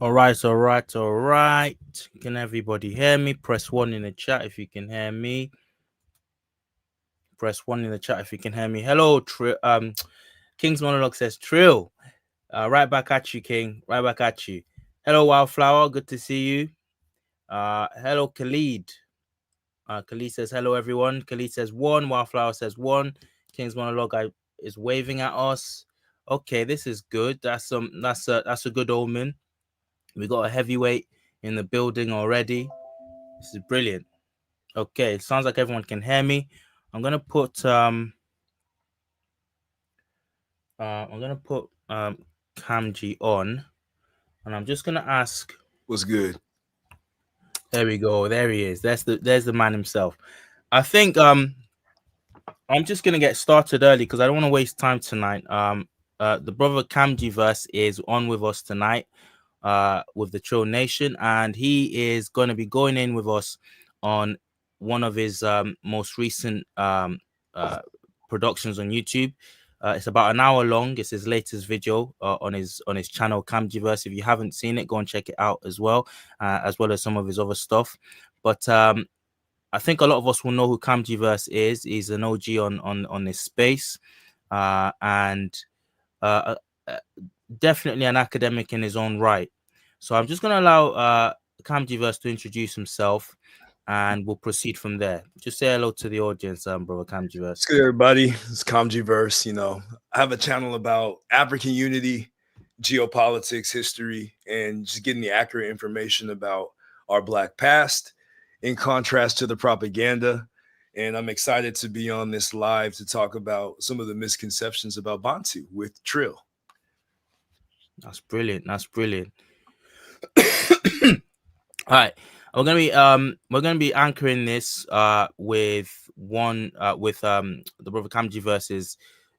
All right, all right, all right. Can everybody hear me? Press one in the chat if you can hear me. Press one in the chat if you can hear me. Hello, King's Monologue says Trill. Right back at you, King. Right back at you. Hello, Wildflower. Good to see you. Hello, Khalid. Khalid says hello, everyone. Khalid says one. Wildflower says one. King's Monologue is waving at us. Okay, this is good. That's a good omen. We got a heavyweight in the building already. This is brilliant. Okay, sounds like everyone can hear me. I'm gonna put Kamji on, and I'm just gonna ask. What's good? There we go. There he is. There's the man himself. I think I'm just gonna get started early because I don't want to waste time tonight. The brother Kamji verse is on with us tonight, with the Trill Nation, and he is going to be going in with us on one of his most recent productions on YouTube. It's about an hour long. It's his latest video on his channel Kamjiverse. If you haven't seen it, go and check it out as well as some of his other stuff. But I think a lot of us will know who Kamjiverse is. He's an OG on this space, and definitely an academic in his own right. So I'm just going to allow Kamjiverse to introduce himself, and we'll proceed from there. Just say hello to the audience, brother Kamjiverse. What's good, everybody? It's Comgyverse. I have a channel about African unity, geopolitics, history, and just getting the accurate information about our Black past in contrast to the propaganda. And I'm excited to be on this live to talk about some of the misconceptions about Bantu with Trill. That's brilliant. That's brilliant. All right. We're gonna be anchoring this with the brother Kamjiverse's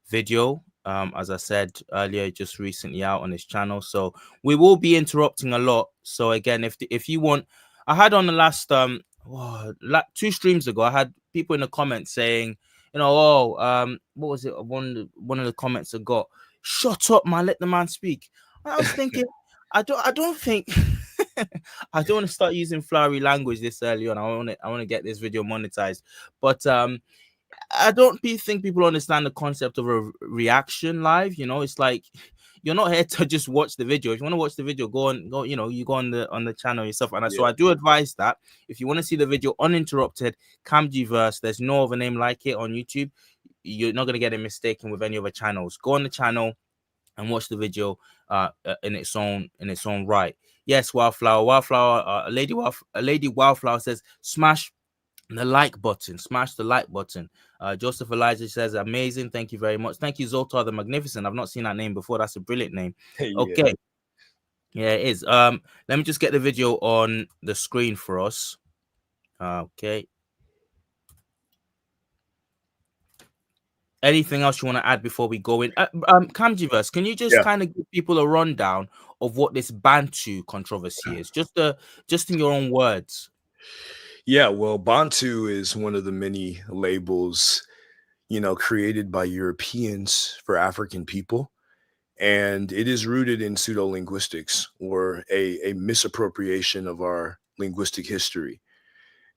video. As I said earlier, just recently out on his channel. So we will be interrupting a lot. So again, if you want, I had on the last 2 streams ago, I had people in the comments saying, what was it? One of the comments I got, shut up, man, let the man speak. I was thinking, I don't think I don't want to start using flowery language this early on. I want to get this video monetized, but I don't think people understand the concept of a reaction live. It's like you're not here to just watch the video. If you want to watch the video, you go on the channel yourself. And so I do advise that if you want to see the video uninterrupted, Kamjiverse, there's no other name like it on YouTube. You're not gonna get it mistaken with any other channels. Go on the channel and watch the video in its own right. Yes, Wildflower, Lady Wildflower says smash the like button. Smash the like button. Joseph Elijah says amazing. Thank you very much. Thank you, Zoltar the Magnificent. I've not seen that name before. That's a brilliant name. Okay. Yeah, it is. Let me just get the video on the screen for us. Okay. Anything else you want to add before we go in? Kamjiverse, can you just kind of give people a rundown of what this Bantu controversy is? Just in your own words. Yeah, well, Bantu is one of the many labels, created by Europeans for African people. And it is rooted in pseudo-linguistics, or a misappropriation of our linguistic history.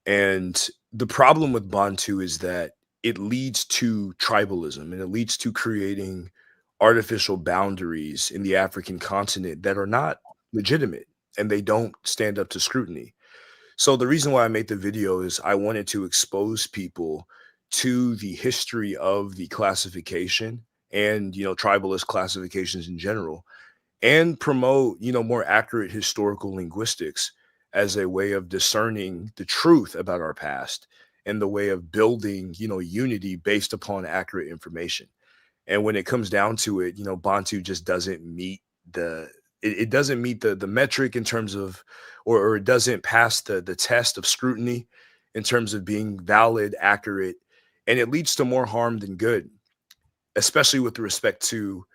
And the problem with Bantu is that it leads to tribalism, and it leads to creating artificial boundaries in the African continent that are not legitimate, and they don't stand up to scrutiny. So the reason why I made the video is I wanted to expose people to the history of the classification and, tribalist classifications in general, and promote, more accurate historical linguistics as a way of discerning the truth about our past and the way of building, unity based upon accurate information. And when it comes down to it, Bantu just doesn't meet it doesn't meet the metric in terms of, or it doesn't pass the test of scrutiny in terms of being valid, accurate, and it leads to more harm than good, especially with respect to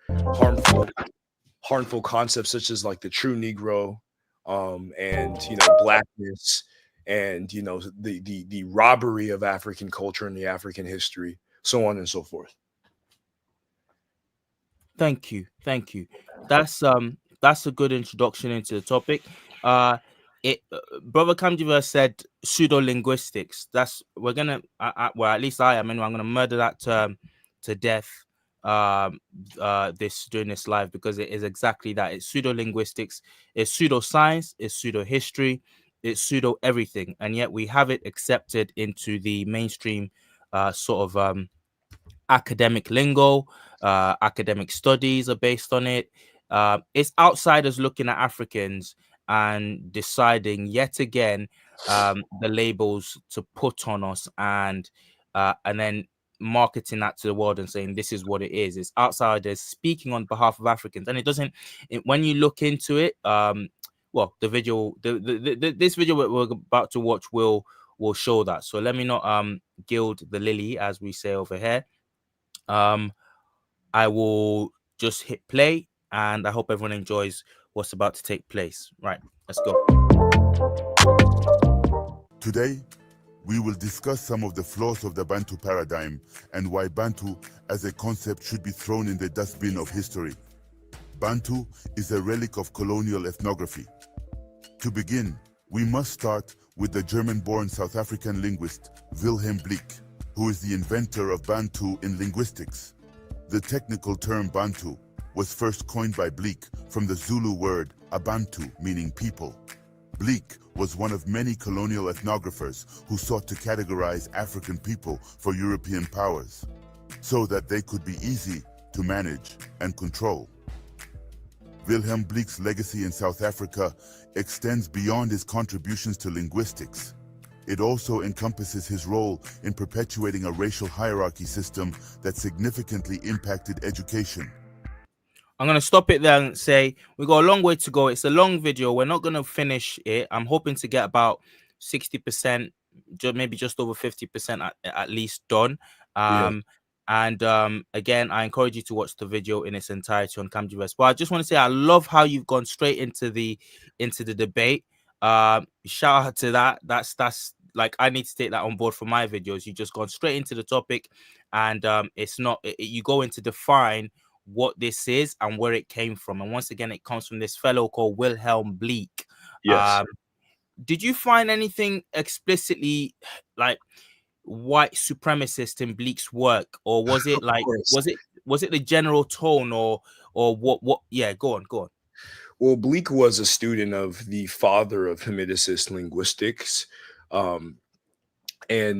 harmful concepts such as like the true Negro, and blackness, and the robbery of African culture and the African history, so on and so forth. Thank you. That's that's a good introduction into the topic. It Brother Kamjiva said pseudo linguistics. That's we're gonna well, at least I am. Anyway, I'm gonna murder that term to death. This during this live, because it is exactly that. It's pseudo linguistics. It's pseudo science. It's pseudo history. It's pseudo everything, and yet we have it accepted into the mainstream sort of academic lingo. Academic studies are based on it. It's outsiders looking at Africans and deciding yet again the labels to put on us, and then marketing that to the world and saying this is what it is. It's outsiders speaking on behalf of Africans, and it doesn't. When you look into it, well, the video, this video we're about to watch will show that. So let me not gild the lily, as we say over here. I will just hit play, and I hope everyone enjoys what's about to take place. Right, let's go. Today, we will discuss some of the flaws of the Bantu paradigm and why Bantu as a concept should be thrown in the dustbin of history. Bantu is a relic of colonial ethnography. To begin, we must start with the German-born South African linguist Wilhelm Bleek, who is the inventor of Bantu in linguistics. The technical term Bantu was first coined by Bleek from the Zulu word Abantu, meaning people. Bleek was one of many colonial ethnographers who sought to categorize African people for European powers, so that they could be easy to manage and control. Wilhelm Bleek's legacy in South Africa extends beyond his contributions to linguistics. It also encompasses his role in perpetuating a racial hierarchy system that significantly impacted education. I'm going to stop it there and say we got a long way to go. It's a long video. We're not going to finish it. I'm hoping to get about 60%, maybe just over 50% at least done. And again, I encourage you to watch the video in its entirety on Camjiverse. But I just want to say I love how you've gone straight into the debate. Shout out to that. That's like, I need to take that on board for my videos. You just gone straight into the topic, and it's not you go in to define what this is and where it came from. And once again, it comes from this fellow called Wilhelm Bleek. Yes. Did you find anything explicitly like white supremacist in Bleek's work, or was it like was it the general tone, or what? Yeah, go on. Well, Bleek was a student of the father of Hamiticist linguistics, and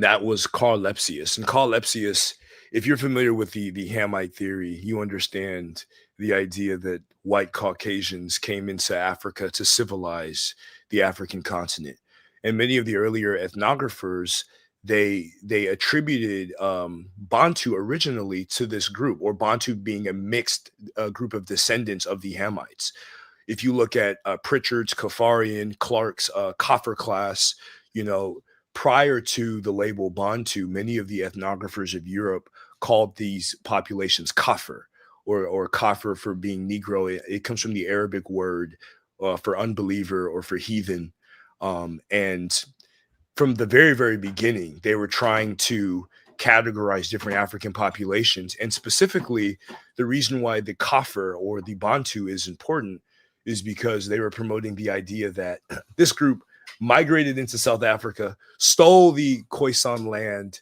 that was Carl Lepsius. And Carl Lepsius, if you're familiar with the Hamite theory, you understand the idea that white Caucasians came into Africa to civilize the African continent. And many of the earlier ethnographers, they attributed Bantu originally to this group, or Bantu being a mixed group of descendants of the Hamites. If you look at Pritchard's, Kafarian, Clark's Kafir class, prior to the label Bantu, many of the ethnographers of Europe called these populations Kafir, or Kafir for being Negro. It comes from the Arabic word for unbeliever or for heathen. And from the very, very beginning, they were trying to categorize different African populations. And specifically, the reason why the Kafir or the Bantu is important is because they were promoting the idea that this group migrated into South Africa, stole the Khoisan land,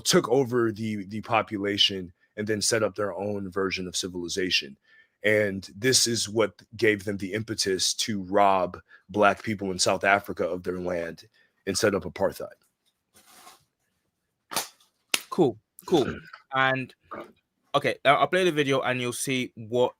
took over the population, and then set up their own version of civilization. And this is what gave them the impetus to rob Black people in South Africa of their land and set up apartheid. Cool. And okay, I'll play the video and you'll see what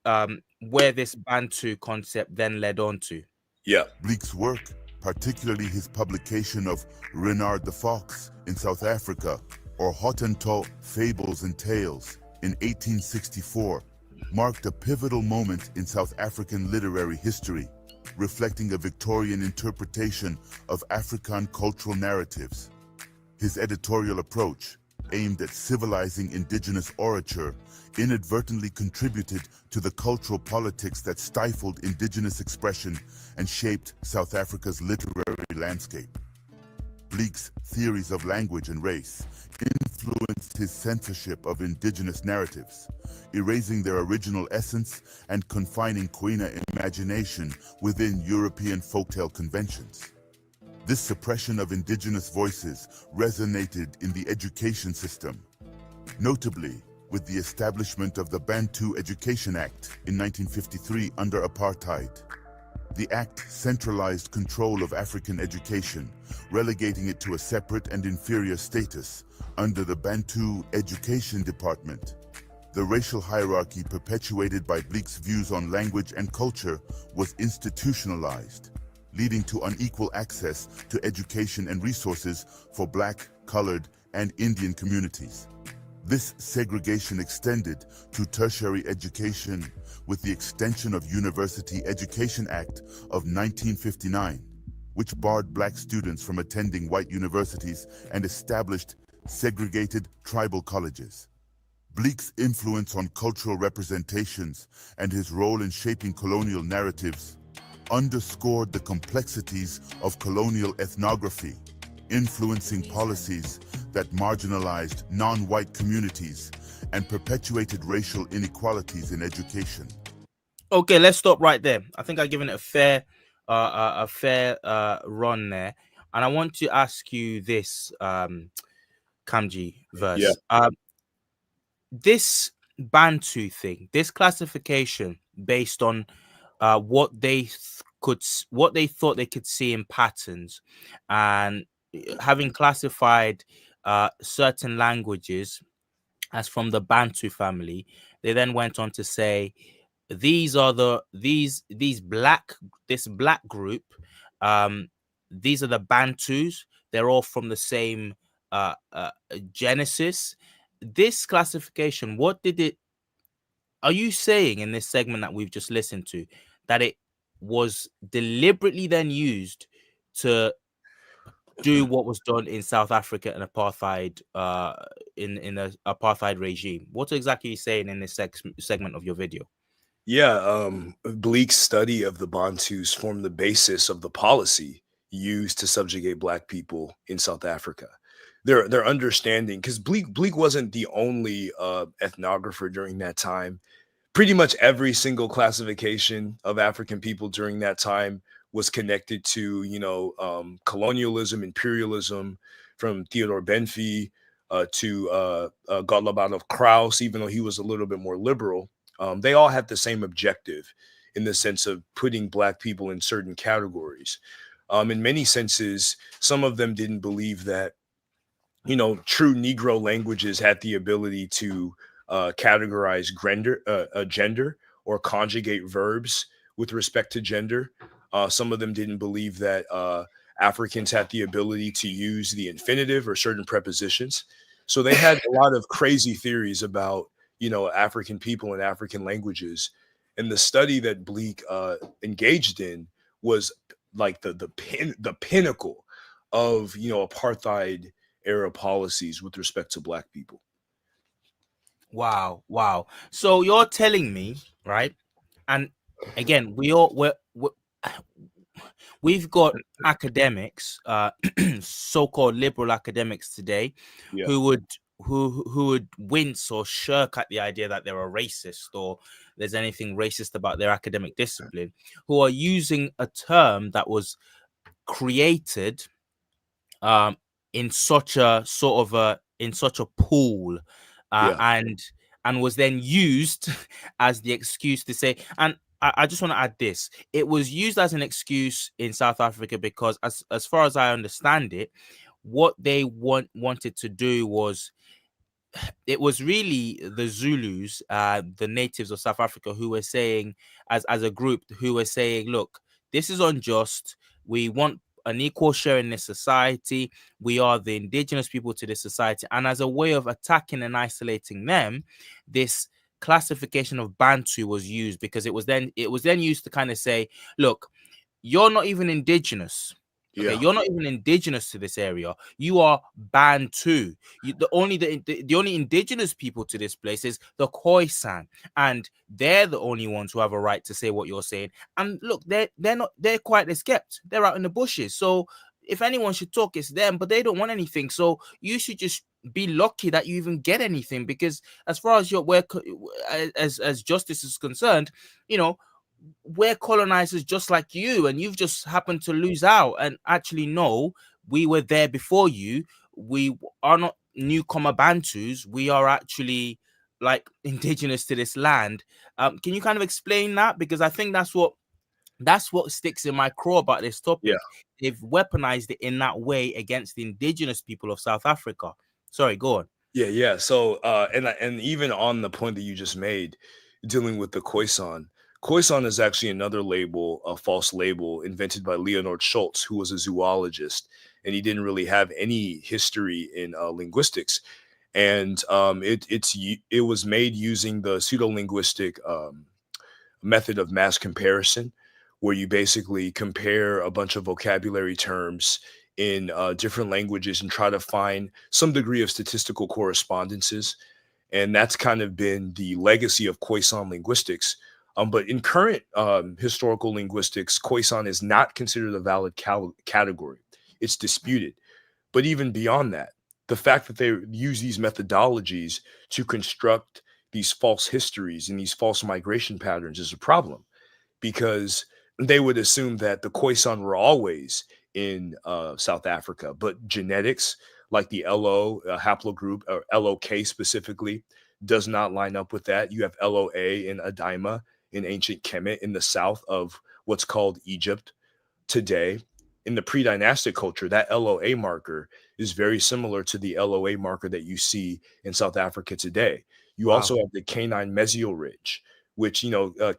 where this Bantu concept then led on to. Yeah. Bleek's work, particularly his publication of Renard the Fox in South Africa, or Hottentot Fables and Tales in 1864, marked a pivotal moment in South African literary history, reflecting a Victorian interpretation of African cultural narratives. His editorial approach, aimed at civilizing indigenous orature, inadvertently contributed to the cultural politics that stifled indigenous expression and shaped South Africa's literary landscape. Bleek's theories of language and race influenced influenced his censorship of indigenous narratives, erasing their original essence and confining Quina imagination within European folktale conventions. This suppression of indigenous voices resonated in the education system, notably with the establishment of the Bantu Education Act in 1953 under apartheid. The act centralized control of African education, relegating it to a separate and inferior status under the Bantu Education Department. The racial hierarchy perpetuated by Bleek's views on language and culture was institutionalized, leading to unequal access to education and resources for Black, colored, and Indian communities. This segregation extended to tertiary education with the extension of University Education Act of 1959, which barred Black students from attending white universities and established segregated tribal colleges. Bleek's influence on cultural representations and his role in shaping colonial narratives underscored the complexities of colonial ethnography, influencing policies that marginalized non-white communities and perpetuated racial inequalities in education. Okay, let's stop right there. I think I've given it a fair run there, and I want to ask you this, Kamji Yeah. verse. This Bantu thing, this classification based on what what they thought they could see in patterns, and having classified certain languages as from the Bantu family, they then went on to say these are these black this black group, um these are the Bantus. They're all from the same genesis. This classification, what did it are you saying in this segment that we've just listened to, that it was deliberately then used to do what was done in South Africa and apartheid, in the apartheid regime? What exactly are you saying in this segment of your video? Yeah, Bleek's study of the Bantus formed the basis of the policy used to subjugate Black people in South Africa. Their understanding, because Bleek wasn't the only ethnographer during that time. Pretty much every single classification of African people during that time was connected to, colonialism, imperialism, from Theodore Benfi to Gottlob Adolf Krauss, even though he was a little bit more liberal. They all had the same objective in the sense of putting Black people in certain categories. In many senses, some of them didn't believe that, true Negro languages had the ability to categorize gender or conjugate verbs with respect to gender. Some of them didn't believe that Africans had the ability to use the infinitive or certain prepositions. So they had a lot of crazy theories about, African people and African languages. And the study that Bleek engaged in was like the pinnacle of, apartheid era policies with respect to Black people. Wow. So you're telling me, right? And again, we've got academics, so-called liberal academics today, Yeah. who would wince or shirk at the idea that they're a racist or there's anything racist about their academic discipline, who are using a term that was created in such a pool, Yeah. and was then used as the excuse to say. And I just want to add this: it was used as an excuse in South Africa because, as far as I understand it, what they wanted to do was, it was really the Zulus, the natives of South Africa, who were saying, as a group, who were saying, look, this is unjust. We want an equal share in this society. We are the indigenous people to this society. And as a way of attacking and isolating them, this classification of Bantu was used, because it was then used to kind of say, look, you're not even indigenous. Okay, Yeah. you're not even indigenous to this area. You are Bantu. The only indigenous people to this place is the Khoisan, and they're the only ones who have a right to say what you're saying. And look, they're quietly kept. They're out in the bushes. So if anyone should talk, it's them. But they don't want anything. So you should just be lucky that you even get anything, because as far as your where as justice is concerned, you know, we're colonizers just like you, and you've just happened to lose out. And actually, no, we were there before you. We are not newcomer Bantus. We are actually like indigenous to this land. Can you kind of explain that? Because I think that's what sticks in my craw about this Yeah. topic. They've weaponized it in that way against the indigenous people of South Africa. Sorry, go on. Yeah. So, and even on the point that you just made, dealing with the Khoisan, Khoisan is actually another label, a false label invented by Leonard Schultz, who was a zoologist, and he didn't really have any history in linguistics. And it was made using the pseudo linguistic method of mass comparison, where you basically compare a bunch of vocabulary terms in different languages and try to find some degree of statistical correspondences. And that's kind of been the legacy of Khoisan linguistics. But in current historical linguistics, Khoisan is not considered a valid category. It's disputed. But even beyond that, the fact that they use these methodologies to construct these false histories and these false migration patterns is a problem, because they would assume that the Khoisan were always in South Africa, but genetics, like the LO haplogroup or LOK specifically, does not line up with that. You have LOA in Adaima in ancient Kemet in the south of what's called Egypt today. In the pre-dynastic culture, that LOA marker is very similar to the LOA marker that you see in South Africa today. You Wow. also have the canine mesial ridge, which,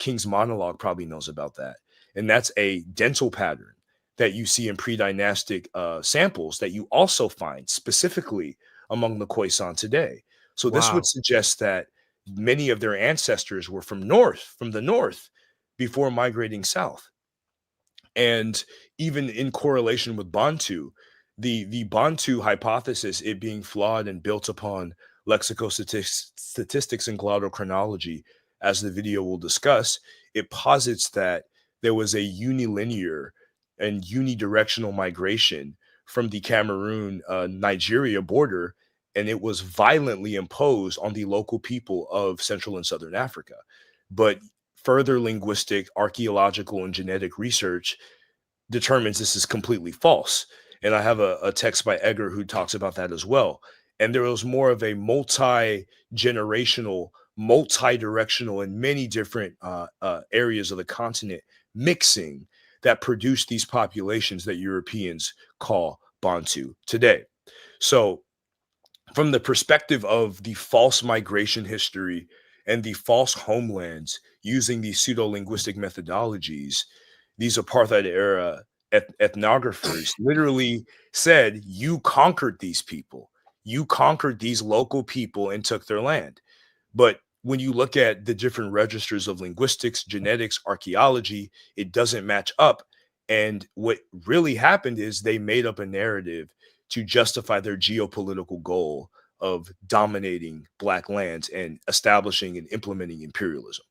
King's Monologue probably knows about that. And that's a dental pattern that you see in pre-dynastic samples that you also find specifically among the Khoisan today. So this would Wow. suggest that many of their ancestors were from the north, before migrating south. And even in correlation with Bantu, the Bantu hypothesis, it being flawed and built upon lexicostatistics and glottochronology, as the video will discuss, it posits that there was a unilinear and unidirectional migration from the Cameroon Nigeria border, and it was violently imposed on the local people of Central and Southern Africa. But further linguistic, archaeological, and genetic research determines this is completely false. And I have a text by Edgar who talks about that as well. And there was more of a multi-generational, multi-directional, and many different areas of the continent mixing that produced these populations that Europeans call Bantu today. So from the perspective of the false migration history and the false homelands using these pseudo linguistic methodologies, these apartheid era ethnographers literally said, you conquered these people, you conquered these local people and took their land. But when you look at the different registers of linguistics, genetics, archaeology, it doesn't match up. And what really happened is they made up a narrative to justify their geopolitical goal of dominating Black lands and establishing and implementing imperialism.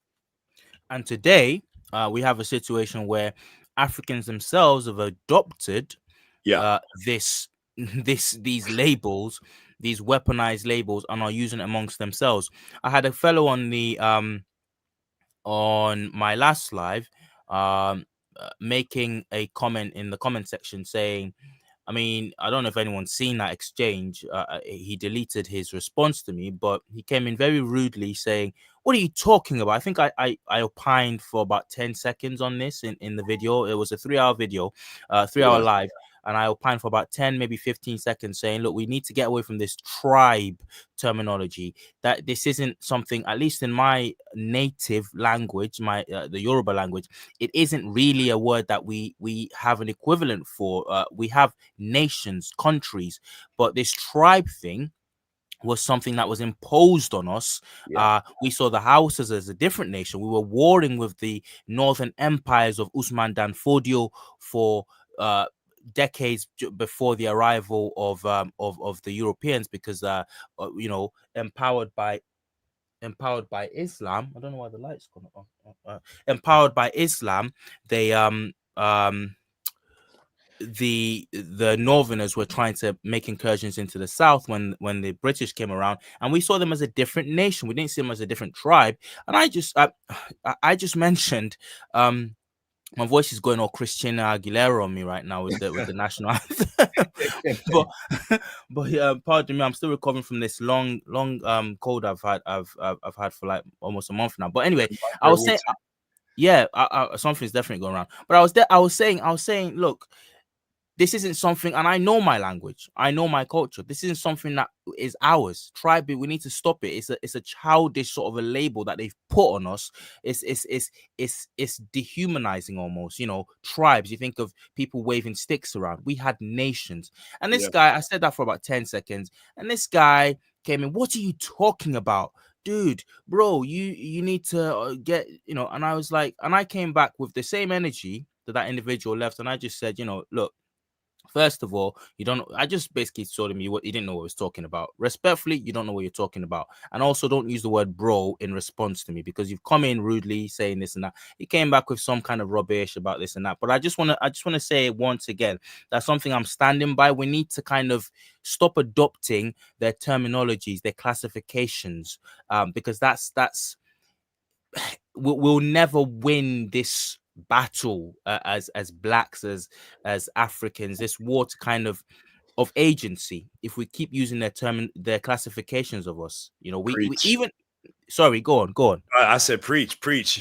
And today, we have a situation where Africans themselves have adopted Yeah. this these labels, these weaponized labels, and are using it amongst themselves. I had a fellow on my last live making a comment in the comment section saying, I mean, I don't know if anyone's seen that exchange. He deleted his response to me, but he came in very rudely saying, "What are you talking about?" I think I opined for about 10 seconds on this in the video. It was a 3-hour video, 3-hour Yeah. live. And I opined for about 10, maybe 15 seconds saying, look, we need to get away from this tribe terminology. That this isn't something, at least in my native language, my the Yoruba language, it isn't really a word that we have an equivalent for. We have nations, countries, but this tribe thing was something that was imposed on us. Yeah. We saw the Hausas as a different nation. We were warring with the northern empires of Usman Dan Fodio for decades before the arrival of the Europeans, because empowered by Islam. I don't know why the lights gone on. Empowered by Islam, they the Northerners were trying to make incursions into the South when the British came around, and we saw them as a different nation. We didn't see them as a different tribe. And I just mentioned, my voice is going all Christina Aguilera on me right now with the national anthem. but pardon me, I'm still recovering from this long cold I've had for like almost a month now. But anyway, I was saying, yeah, something's definitely going around. But I was saying, look, this isn't something, and I know my language, I know my culture. This isn't something that is ours. Tribe, we need to stop it. It's a childish sort of a label that they've put on us. It's dehumanizing almost. You know, tribes. You think of people waving sticks around. We had nations, and this guy, I said that for about 10 seconds, and this guy came in. What are you talking about? Dude, bro, you need to get, you know. And I was like, and I came back with the same energy that individual left, and I just said, you know, look, first of all, you don't. I just basically told him you didn't know what he was talking about. Respectfully, you don't know what you're talking about, and also don't use the word "bro" in response to me because you've come in rudely saying this and that. He came back with some kind of rubbish about this and that. But I just want to say once again, that's something I'm standing by. We need to kind of stop adopting their terminologies, their classifications, because that's we'll never win this battle as blacks, as Africans, this war to kind of agency, if we keep using their classifications of us. You know, we Preach. even, sorry, go on. I said preach.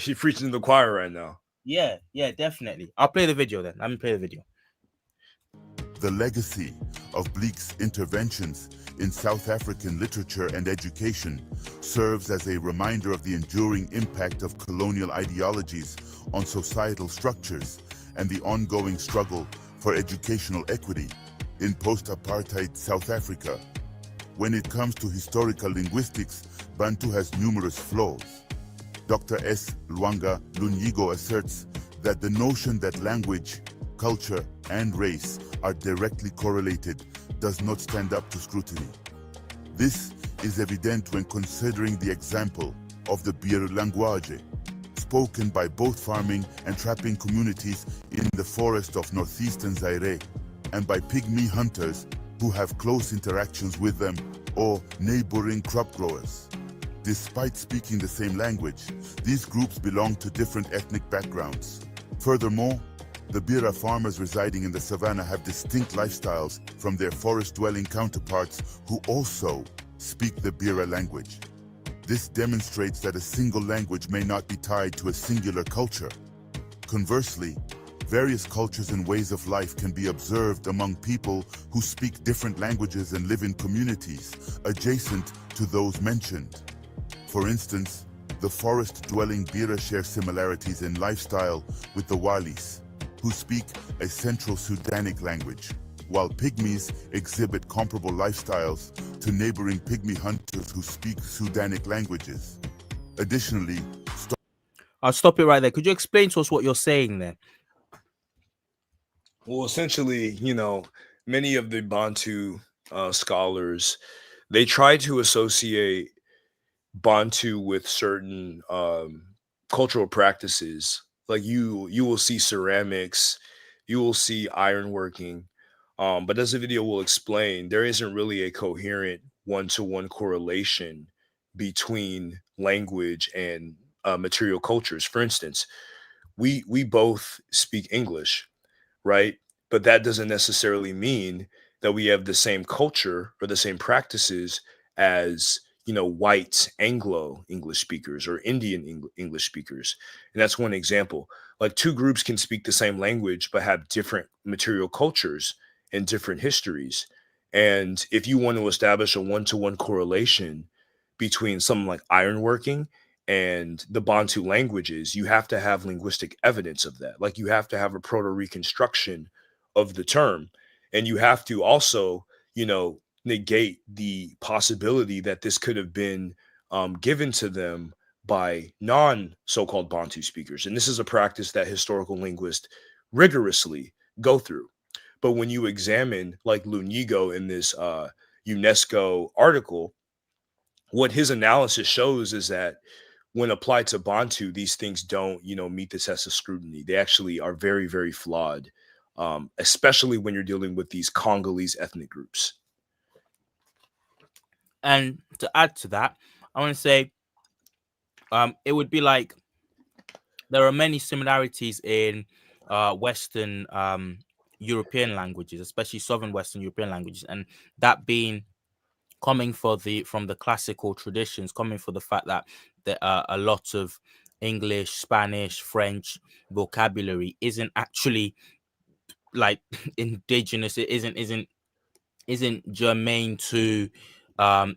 You're preaching to the choir right now. Yeah, definitely. I'll play the video then. Let me play the video. The legacy of Bleek's interventions in South African literature and education serves as a reminder of the enduring impact of colonial ideologies on societal structures and the ongoing struggle for educational equity in post-apartheid South Africa. When it comes to historical linguistics, Bantu has numerous flaws. Dr. S. Lwanga Lunyigo asserts that the notion that language, culture, and race are directly correlated does not stand up to scrutiny. This is evident when considering the example of the Bir language, spoken by both farming and trapping communities in the forest of northeastern Zaire, and by pygmy hunters who have close interactions with them, or neighboring crop growers. Despite speaking the same language, these groups belong to different ethnic backgrounds. Furthermore, the Bira farmers residing in the savannah have distinct lifestyles from their forest-dwelling counterparts who also speak the Bira language. This demonstrates that a single language may not be tied to a singular culture. Conversely, various cultures and ways of life can be observed among people who speak different languages and live in communities adjacent to those mentioned. For instance, the forest-dwelling Bira share similarities in lifestyle with the Walis, who speak a Central Sudanic language, while Pygmies exhibit comparable lifestyles to neighboring Pygmy hunters who speak Sudanic languages. Additionally, I'll stop it right there. Could you explain to us what you're saying there? Well, essentially, you know, many of the Bantu scholars, they try to associate Bantu with certain cultural practices. Like you will see ceramics, you will see ironworking, but as the video will explain, there isn't really a coherent one-to-one correlation between language and material cultures. For instance, we both speak English, right? But that doesn't necessarily mean that we have the same culture or the same practices as, you know, white Anglo English speakers or Indian English speakers. And that's one example. Like two groups can speak the same language but have different material cultures and different histories. And if you want to establish a one-to-one correlation between something like ironworking and the Bantu languages, you have to have linguistic evidence of that. Like you have to have a proto reconstruction of the term. And you have to also, you know, negate the possibility that this could have been given to them by non so-called Bantu speakers. And this is a practice that historical linguists rigorously go through. But when you examine like Lunigo in this UNESCO article, what his analysis shows is that when applied to Bantu, these things don't, you know, meet the test of scrutiny. They actually are very, very flawed. especially when you're dealing with these Congolese ethnic groups. And to add to that, I want to say it would be like there are many similarities in Western European languages, especially Southern Western European languages, and that being coming from the classical traditions, coming for the fact that there are a lot of English, Spanish, French vocabulary isn't actually like indigenous. It isn't germane to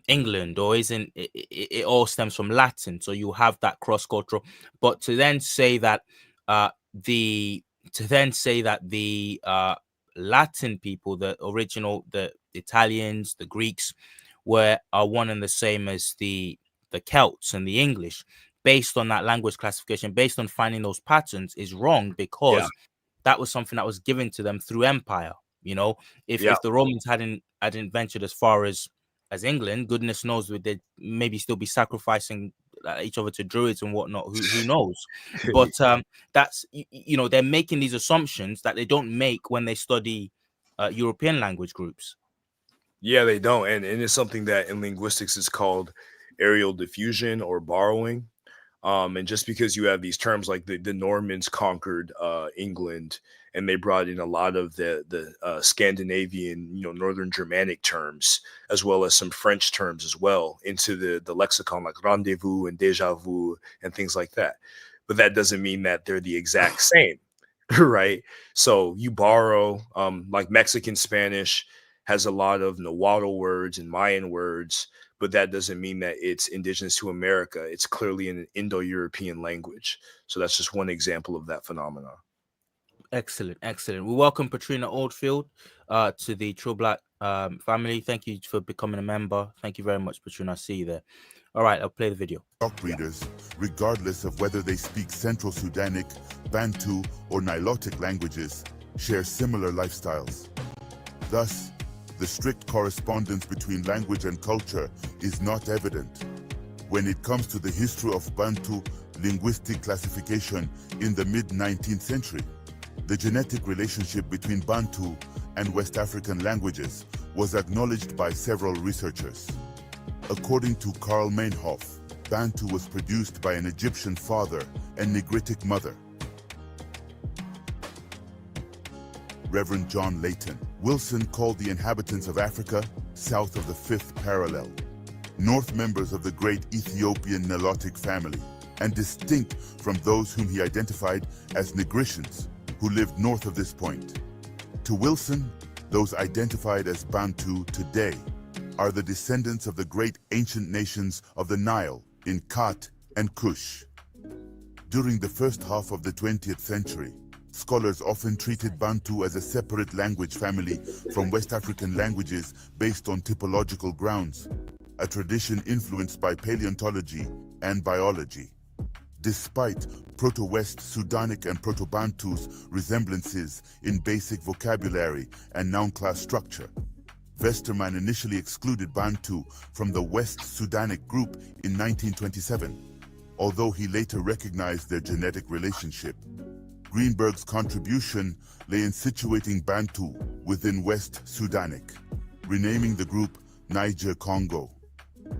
England, or it all stems from Latin. So you have that cross cultural. But to then say that the Latin people, the original, the Italians, the Greeks, are one and the same as the Celts and the English, based on that language classification, based on finding those patterns, is wrong, because that was something that was given to them through empire. You know, if the Romans hadn't ventured as far as England, goodness knows, would they maybe still be sacrificing each other to druids and whatnot? Who knows? But that's they're making these assumptions that they don't make when they study European language groups. Yeah, they don't, and it's something that in linguistics is called aerial diffusion or borrowing. And just because you have these terms like the Normans conquered England, and they brought in a lot of the Scandinavian, Northern Germanic terms, as well as some French terms as well, into the lexicon, like rendezvous and déjà vu and things like that. But that doesn't mean that they're the exact same, right? So you borrow, like Mexican Spanish has a lot of Nahuatl words and Mayan words, but that doesn't mean that it's indigenous to America. It's clearly an Indo-European language. So that's just one example of that phenomenon. Excellent. We welcome Patrina Oldfield to the True Black family. Thank you for becoming a member. Thank you very much, Patrina. I see you there. All right, I'll play the video. Stock breeders, regardless of whether they speak Central Sudanic, Bantu, or Nilotic languages, share similar lifestyles. Thus, the strict correspondence between language and culture is not evident. When it comes to the history of Bantu linguistic classification in the mid-19th century, the genetic relationship between Bantu and West African languages was acknowledged by several researchers. According to Karl Meinhof, Bantu was produced by an Egyptian father and Negritic mother. Reverend John Layton Wilson called the inhabitants of Africa south of the fifth parallel, north members of the great Ethiopian Nilotic family, and distinct from those whom he identified as Negritians, who lived north of this point. To Wilson, those identified as Bantu today are the descendants of the great ancient nations of the Nile in Khat and Kush. During the first half of the 20th century, scholars often treated Bantu as a separate language family from West African languages based on typological grounds, a tradition influenced by paleontology and biology. Despite Proto-West Sudanic and Proto-Bantu's resemblances in basic vocabulary and noun class structure, Westermann initially excluded Bantu from the West Sudanic group in 1927, although he later recognized their genetic relationship. Greenberg's contribution lay in situating Bantu within West Sudanic, renaming the group Niger-Congo.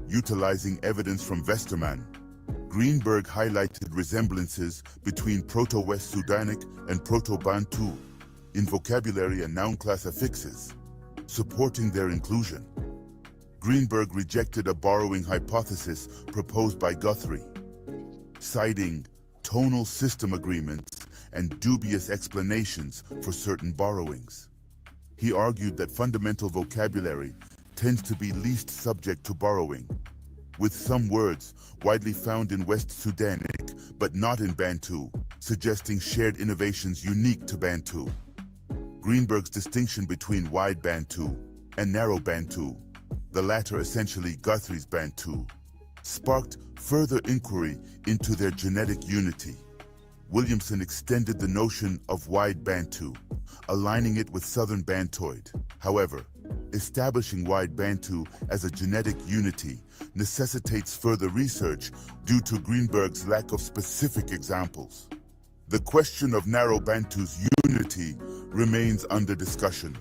Utilizing evidence from Westermann, Greenberg highlighted resemblances between Proto-West Sudanic and Proto-Bantu in vocabulary and noun class affixes, supporting their inclusion. Greenberg rejected a borrowing hypothesis proposed by Guthrie, citing tonal system agreements and dubious explanations for certain borrowings. He argued that fundamental vocabulary tends to be least subject to borrowing, with some words widely found in West Sudanic but not in Bantu, suggesting shared innovations unique to Bantu. Greenberg's distinction between wide Bantu and narrow Bantu, the latter essentially Guthrie's Bantu, sparked further inquiry into their genetic unity. Williamson extended the notion of wide Bantu, aligning it with Southern Bantoid. However, establishing wide Bantu as a genetic unity necessitates further research due to Greenberg's lack of specific examples. The question of narrow Bantu's unity remains under discussion.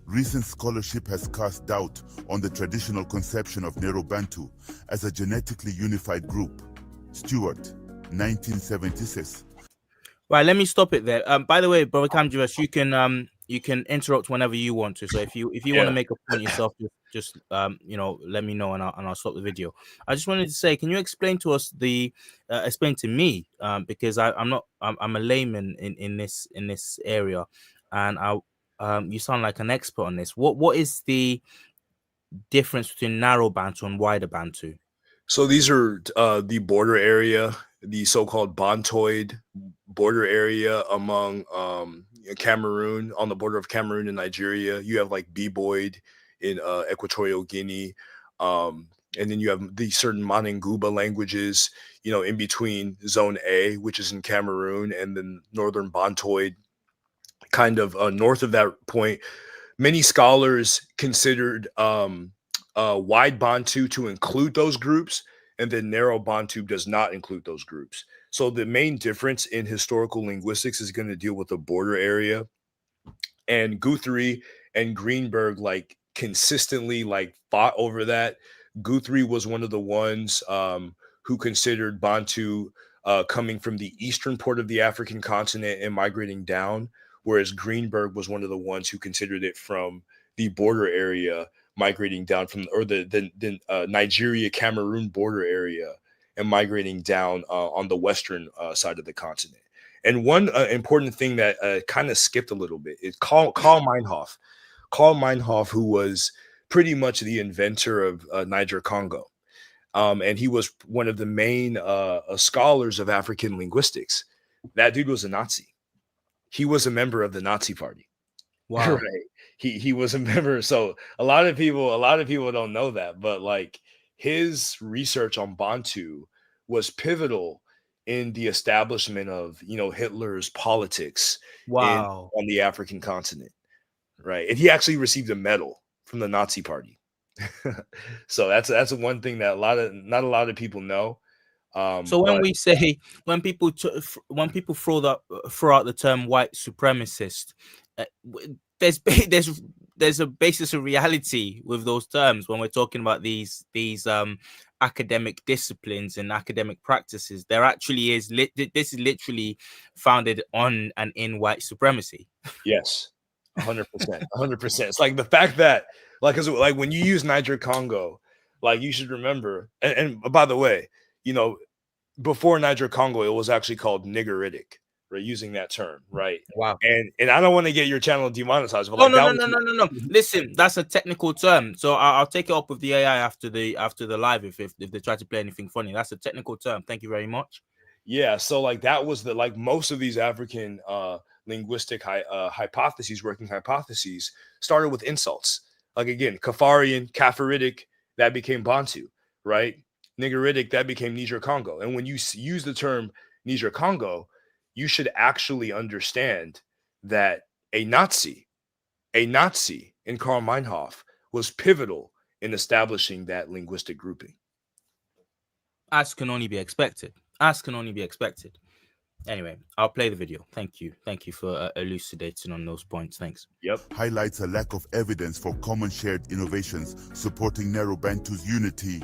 Recent scholarship has cast doubt on the traditional conception of Nero-Bantu as a genetically unified group. Stewart, 1976. Right, let me stop it there. By the way, brother Kamjiras, you can interrupt whenever you want to. So if you want to Yeah. make a point yourself, just let me know and I'll stop the video. I just wanted to say, can you explain to us explain to me because I'm a layman in this area, and you sound like an expert on this. What is the difference between narrow Bantu and wider Bantu? So these are the border area, the so-called Bontoid border area among Cameroon, on the border of Cameroon and Nigeria. You have like B-Boyd in Equatorial Guinea. And then you have the certain Manenguba languages, in between Zone A, which is in Cameroon, and then Northern Bontoid, kind of north of that point. Many scholars considered wide Bantu to include those groups, and then narrow Bantu does not include those groups. So the main difference in historical linguistics is going to deal with the border area, and Guthrie and Greenberg consistently fought over that. Guthrie was one of the ones who considered Bantu coming from the eastern part of the African continent and migrating down, whereas Greenberg was one of the ones who considered it from the border area migrating down from the Nigeria Cameroon border area and migrating down on the western side of the continent. And one important thing that kind of skipped a little bit is Karl Meinhof. Karl Meinhof, who was pretty much the inventor of Niger Congo. And he was one of the main scholars of African linguistics. That dude was a Nazi. He was a member of the Nazi Party. Wow. Right. He was a member. So a lot of people don't know that, but his research on Bantu was pivotal in the establishment of Hitler's politics Wow. on the African continent. Right. And he actually received a medal from the Nazi Party. So that's one thing that not a lot of people know. So when people throw out the term white supremacist, there's a basis of reality with those terms when we're talking about these academic disciplines and academic practices. There actually is this is literally founded on and in white supremacy. Yes, 100%, 100%. It's like the fact that because when you use Niger Congo, you should remember. And by the way, before Niger Congo, it was actually called niggeritic, right? Using that term, right? Wow. And I don't want to get your channel demonetized, but no. Listen, that's a technical term, so I'll take it up with the AI after the live if they try to play anything funny. That's a technical term. Thank you very much. Yeah, so that was most of these African linguistic working hypotheses started with insults. Again, Kafarian, Kafaritic, that became Bantu, right? Niggeritic, that became Niger Congo. And when you use the term Niger Congo, you should actually understand that a Nazi in Karl Meinhof was pivotal in establishing that linguistic grouping. As can only be expected. Anyway, I'll play the video. Thank you for elucidating on those points. Thanks. Yep. Highlights a lack of evidence for common shared innovations supporting Narrow Bantu's unity,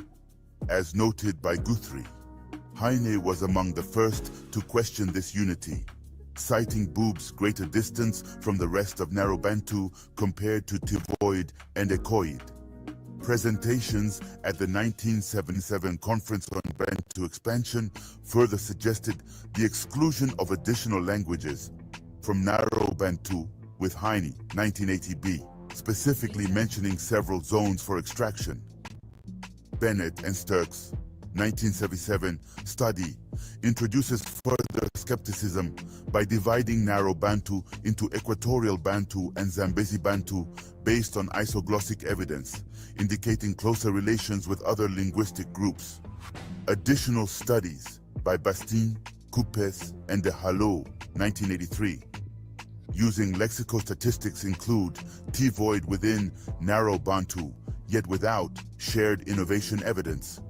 as noted by Guthrie. Heine was among the first to question this unity, citing Boob's greater distance from the rest of Narrow Bantu compared to Tivoid and Ekoid. Presentations at the 1977 Conference on Bantu Expansion further suggested the exclusion of additional languages from Narrow Bantu, with Heine, 1980b, specifically mentioning several zones for extraction. Bennett and Sturks, 1977 study introduces further skepticism by dividing Narrow Bantu into Equatorial Bantu and Zambezi Bantu based on isoglossic evidence, indicating closer relations with other linguistic groups. Additional studies by Bastien, Coupes, and De Hallo, 1983, using lexicostatistics include Tivoid within Narrow Bantu, yet without shared innovation evidence.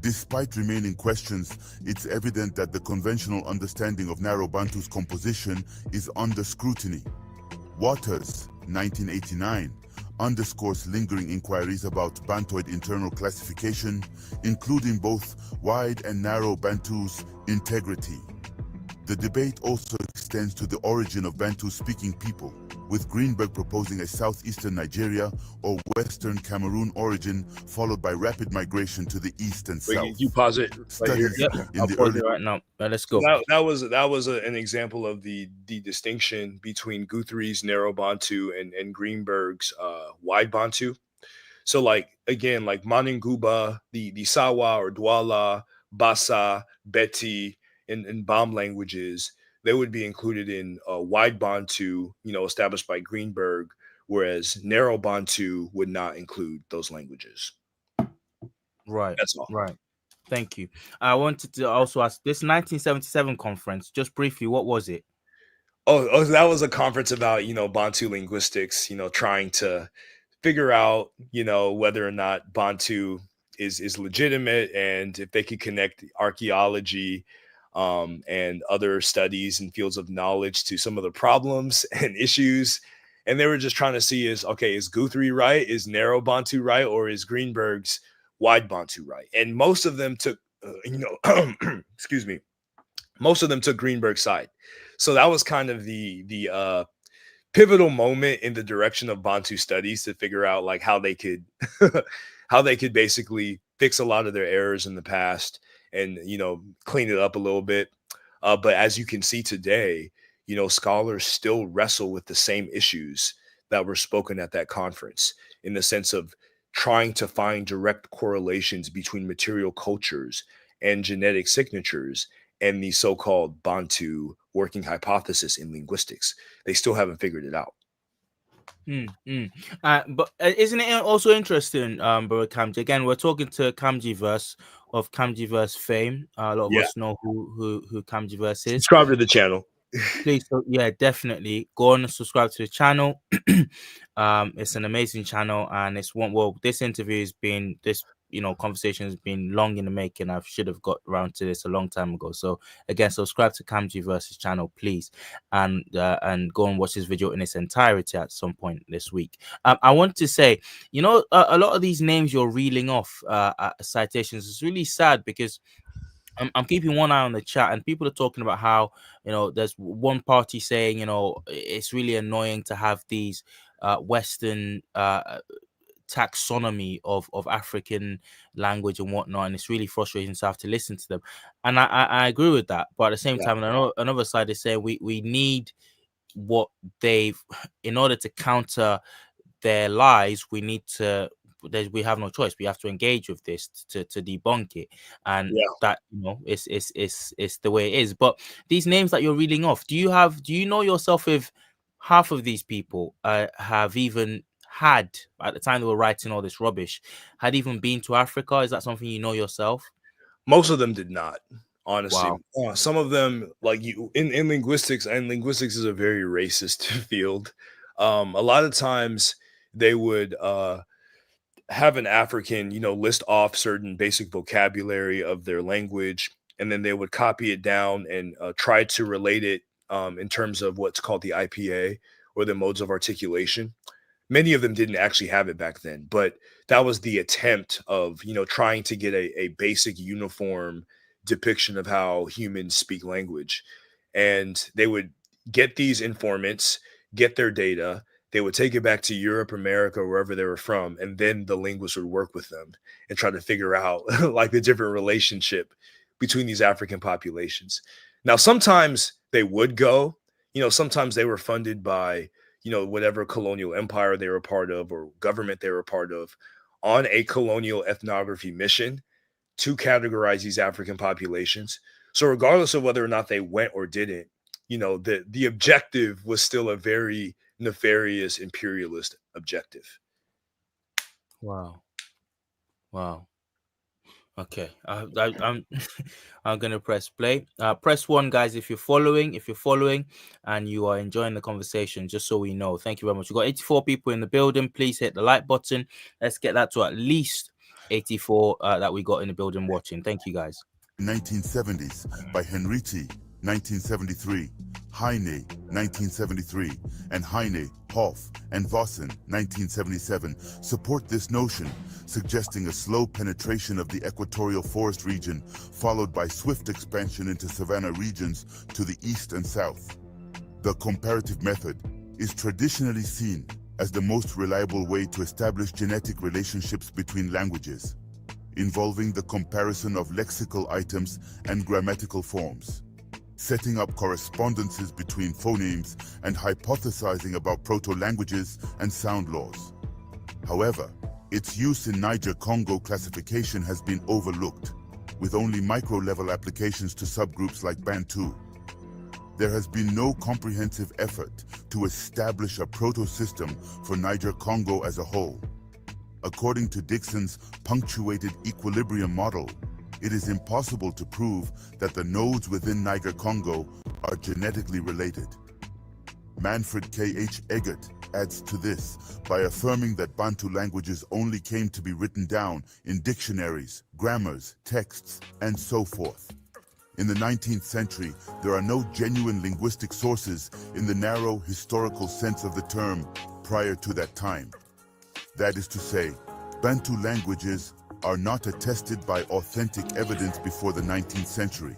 Despite remaining questions, it's evident that the conventional understanding of narrow Bantu's composition is under scrutiny. Waters, 1989, underscores lingering inquiries about Bantoid internal classification, including both wide and narrow Bantu's integrity. The debate also extends to the origin of Bantu-speaking people, with Greenberg proposing a southeastern Nigeria or western Cameroon origin, followed by rapid migration to the east and Wait, south. you pause it right here. Studies Yep, in I'll the pause early it right now. Let's So go. that was an example of the distinction between Guthrie's narrow Bantu and Greenberg's wide Bantu. So like again, like Maninguba, the Sawa or Douala, Bassa, Beti, and Bam languages, they would be included in wide Bantu, established by Greenberg, whereas narrow Bantu would not include those languages. Right, That's all. right. Thank you. I wanted to also ask this 1977 conference, just briefly, what was it? Oh, that was a conference about Bantu linguistics, trying to figure out whether or not Bantu is legitimate, and if they could connect archaeology and other studies and fields of knowledge to some of the problems and issues. And they were just trying to see, is Guthrie right, is narrow Bantu right, or is Greenberg's wide Bantu right? And most of them took excuse me, most of them took Greenberg's side. So that was kind of the pivotal moment in the direction of Bantu studies, to figure out like how they could how they could basically fix a lot of their errors in the past, and clean it up a little bit. But as you can see today, scholars still wrestle with the same issues that were spoken at that conference, in the sense of trying to find direct correlations between material cultures and genetic signatures and the so-called Bantu working hypothesis in linguistics. They still haven't figured it out. But isn't it also interesting, bro, Kamji? Again, we're talking to Kamji Verse of Kamji Verse fame. A lot of Yeah. us know who Kamji Verse is. Subscribe to the channel. Please, yeah, definitely go on and subscribe to the channel. It's an amazing channel, and it's one. Well, this interview has been conversation has been long in the making. I should have got around to this a long time ago. So again, subscribe to Kamji Versus channel, please, and go and watch this video in its entirety at some point this week. I want to say, a lot of these names you're reeling off citations is really sad, because I'm keeping one eye on the chat, and people are talking about how there's one party saying it's really annoying to have these Western taxonomy of African language and whatnot, and it's really frustrating to have to listen to them. And I agree with that, but at the same time, another side is saying we need what they've in order to counter their lies. We have no choice. We have to engage with this to debunk it, and that it's the way it is. But these names that you're reading off, do you know yourself if half of these people have even had, at the time they were writing all this rubbish, had even been to Africa? Is that something you know yourself? Most of them did not, honestly. Wow. Some of them, like you in linguistics, and linguistics is a very racist field. A lot of times they would have an African, list off certain basic vocabulary of their language, and then they would copy it down and try to relate it in terms of what's called the IPA, or the modes of articulation. Many of them didn't actually have it back then, but that was the attempt of, trying to get a basic uniform depiction of how humans speak language. And they would get these informants, get their data, they would take it back to Europe, America, wherever they were from, and then the linguists would work with them and try to figure out like the different relationship between these African populations. Now, sometimes they would go, sometimes they were funded by whatever colonial empire they were a part of, or government they were a part of, on a colonial ethnography mission to categorize these African populations. So regardless of whether or not they went or didn't, the objective was still a very nefarious imperialist objective. Wow. Okay, I'm I'm gonna press play. Press 1, guys, if you're following, and you are enjoying the conversation, just so we know. Thank you very much. We've got 84 people in the building. Please hit the like button. Let's get that to at least 84 that we got in the building watching. Thank you, guys. 1970s by Henrici, 1973, Heine, 1973, and Heine, Hoff, and Vossen, 1977, support this notion, suggesting a slow penetration of the equatorial forest region, followed by swift expansion into savanna regions to the east and south. The comparative method is traditionally seen as the most reliable way to establish genetic relationships between languages, involving the comparison of lexical items and grammatical forms, setting up correspondences between phonemes and hypothesizing about proto-languages and sound laws. However, its use in Niger-Congo classification has been overlooked, with only micro-level applications to subgroups like Bantu. There has been no comprehensive effort to establish a proto-system for Niger-Congo as a whole. According to Dixon's punctuated equilibrium model, it is impossible to prove that the nodes within Niger-Congo are genetically related. Manfred K.H. Eggert adds to this by affirming that Bantu languages only came to be written down in dictionaries, grammars, texts, and so forth. In the 19th century, there are no genuine linguistic sources in the narrow historical sense of the term prior to that time. That is to say, Bantu languages are not attested by authentic evidence before the 19th century.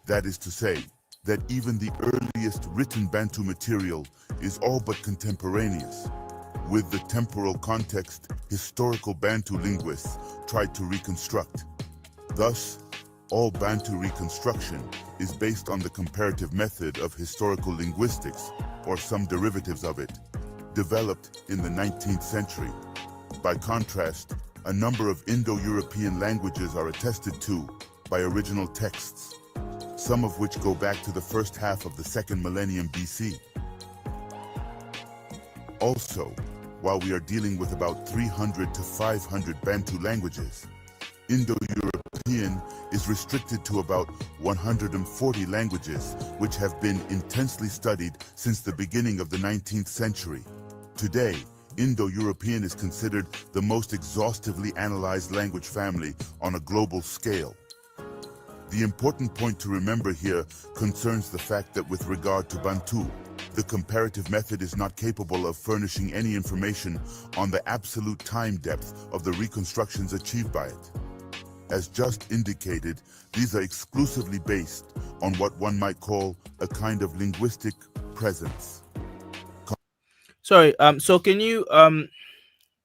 That is to say, that even the earliest written Bantu material is all but contemporaneous. With the temporal context, historical Bantu linguists tried to reconstruct. Thus, all Bantu reconstruction is based on the comparative method of historical linguistics, or some derivatives of it, developed in the 19th century. By contrast, a number of Indo-European languages are attested to by original texts, some of which go back to the first half of the second millennium BC. Also, while we are dealing with about 300 to 500 Bantu languages, Indo-European is restricted to about 140 languages, which have been intensely studied since the beginning of the 19th century. Today, Indo-European is considered the most exhaustively analyzed language family on a global scale. The important point to remember here concerns the fact that with regard to Bantu, the comparative method is not capable of furnishing any information on the absolute time depth of the reconstructions achieved by it. As just indicated, these are exclusively based on what one might call a kind of linguistic presence. Sorry, so can you I'm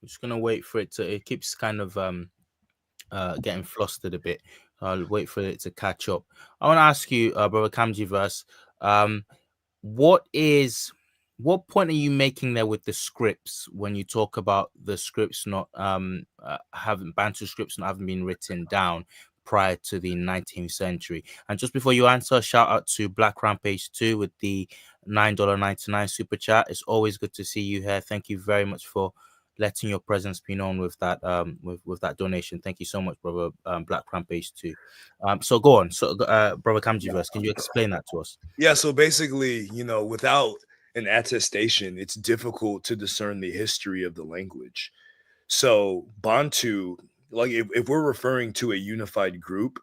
just gonna wait for it to, it keeps kind of getting flustered a bit. I'll wait for it to catch up. I want to ask you, brother Kamjiverse, what point are you making there with the scripts when you talk about the scripts not having Bantu scripts not having been written down prior to the 19th century? And just before you answer, shout out to Black Rampage 2 with the $9.99 super chat. It's always good to see you here. Thank you very much for letting your presence be known with that with that donation. Thank you so much, brother Black Rampage 2. So go on. So brother Kamjiverse, can you explain that to us? Yeah, so basically, without an attestation, it's difficult to discern the history of the language. So Bantu, like if we're referring to a unified group,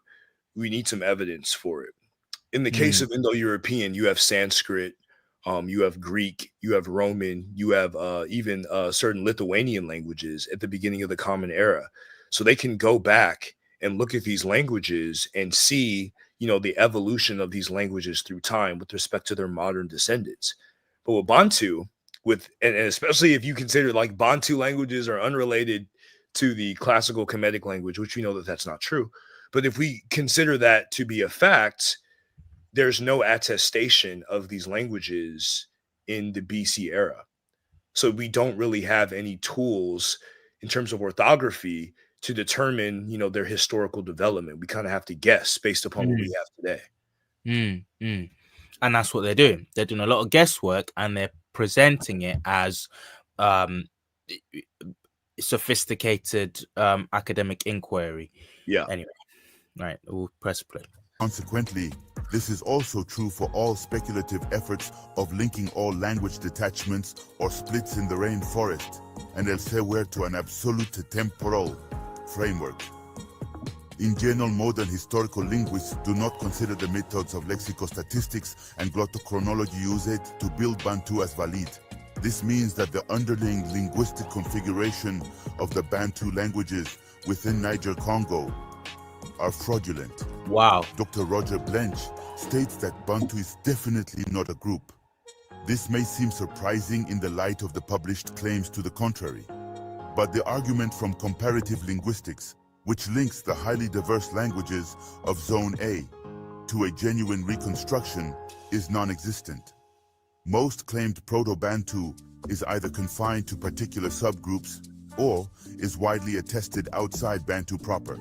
we need some evidence for it. In the case of Indo-European, you have Sanskrit, you have Greek, you have Roman, you have even certain Lithuanian languages at the beginning of the Common Era. So they can go back and look at these languages and see, the evolution of these languages through time with respect to their modern descendants. But with Bantu, and especially if you consider like Bantu languages are unrelated to the classical Kemetic language, which we know that that's not true. But if we consider that to be a fact, there's no attestation of these languages in the BC era. So we don't really have any tools in terms of orthography to determine, their historical development. We kind of have to guess based upon what we have today. And that's what they're doing. They're doing a lot of guesswork and they're presenting it as sophisticated academic inquiry. Yeah. Anyway, right, we'll press play. Consequently, this is also true for all speculative efforts of linking all language detachments or splits in the rainforest and el sewer to an absolute temporal framework. In general, modern historical linguists do not consider the methods of lexicostatistics and glottochronology used to build Bantu as valid. This means that the underlying linguistic configuration of the Bantu languages within Niger-Congo are fraudulent. Wow. Dr. Roger Blench states that Bantu is definitely not a group. This may seem surprising in the light of the published claims to the contrary, but the argument from comparative linguistics, which links the highly diverse languages of Zone A to a genuine reconstruction, is non-existent. Most claimed Proto-Bantu is either confined to particular subgroups or is widely attested outside Bantu proper.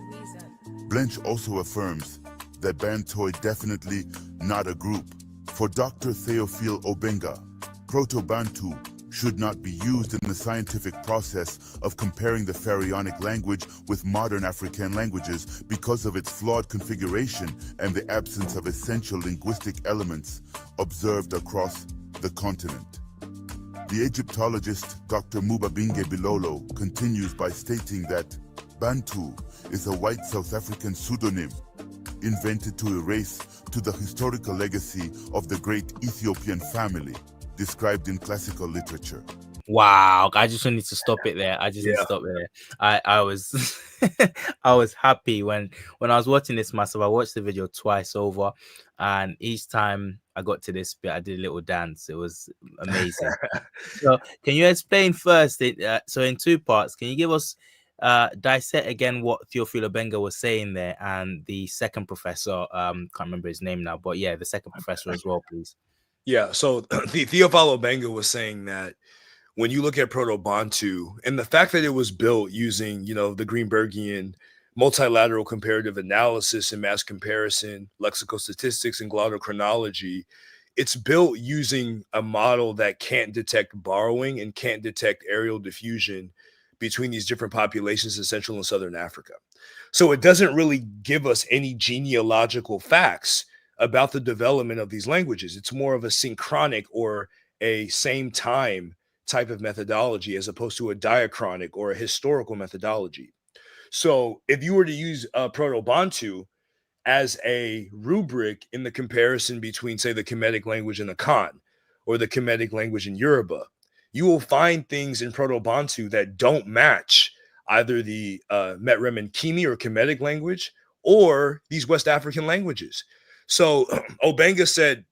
Blench also affirms that Bantu is definitely not a group. For Dr. Theophile Obenga, Proto-Bantu should not be used in the scientific process of comparing the pharaonic language with modern African languages because of its flawed configuration and the absence of essential linguistic elements observed across the continent. The Egyptologist Dr. Mubabinge Bilolo continues by stating that Bantu is a white South African pseudonym invented to erase to the historical legacy of the great Ethiopian family described in classical literature. Wow, I just need to stop it there. I just need to stop it there. I was I was happy when I was watching this myself. I watched the video twice over, and each time I got to this bit, I did a little dance. It was amazing. So, can you explain first? So, in two parts, can you give us dissect again what Theophilo Benga was saying there, and the second professor? Can't remember his name now, but yeah, the second professor as well, please. Yeah, so Theophilo Benga was saying that when you look at Proto-Bantu and the fact that it was built using, the Greenbergian multilateral comparative analysis and mass comparison, lexicostatistics, and glottochronology, it's built using a model that can't detect borrowing and can't detect aerial diffusion between these different populations in Central and Southern Africa. So it doesn't really give us any genealogical facts about the development of these languages. It's more of a synchronic or a same time type of methodology as opposed to a diachronic or a historical methodology. So if you were to use Proto-Bantu as a rubric in the comparison between, say, the Kemetic language in the Khan or the Kemetic language in Yoruba, you will find things in Proto-Bantu that don't match either the Metrem Kimi or Kemetic language or these West African languages. So Obenga said,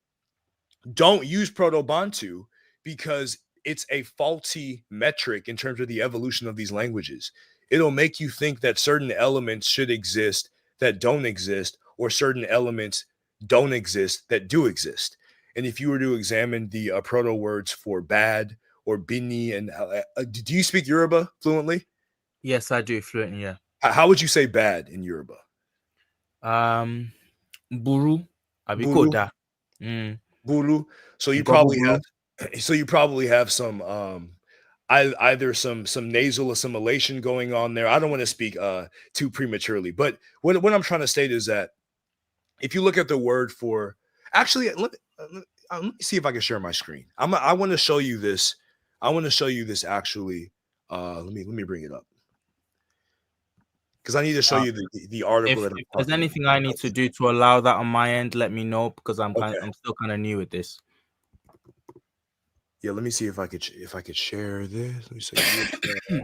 don't use Proto-Bantu because it's a faulty metric in terms of the evolution of these languages. It'll make you think that certain elements should exist that don't exist, or certain elements don't exist that do exist. And if you were to examine the proto words for bad or bini, and do you speak Yoruba fluently? Yes, I do fluently. Yeah. How would you say bad in Yoruba? Buru, Buru. abikoda. Buru. So you probably have some either some nasal assimilation going on there. I don't want to speak too prematurely, but what I'm trying to state is that if you look at the word for, actually, let me see if I can share my screen. I want to show you this. I want to show you this actually. Let me bring it up because I need to show you the article If that I'm there's talking anything about. I need to do to allow that on my end, let me know, because I'm still kind of new with this. Yeah, let me see if I could share this. Let me see.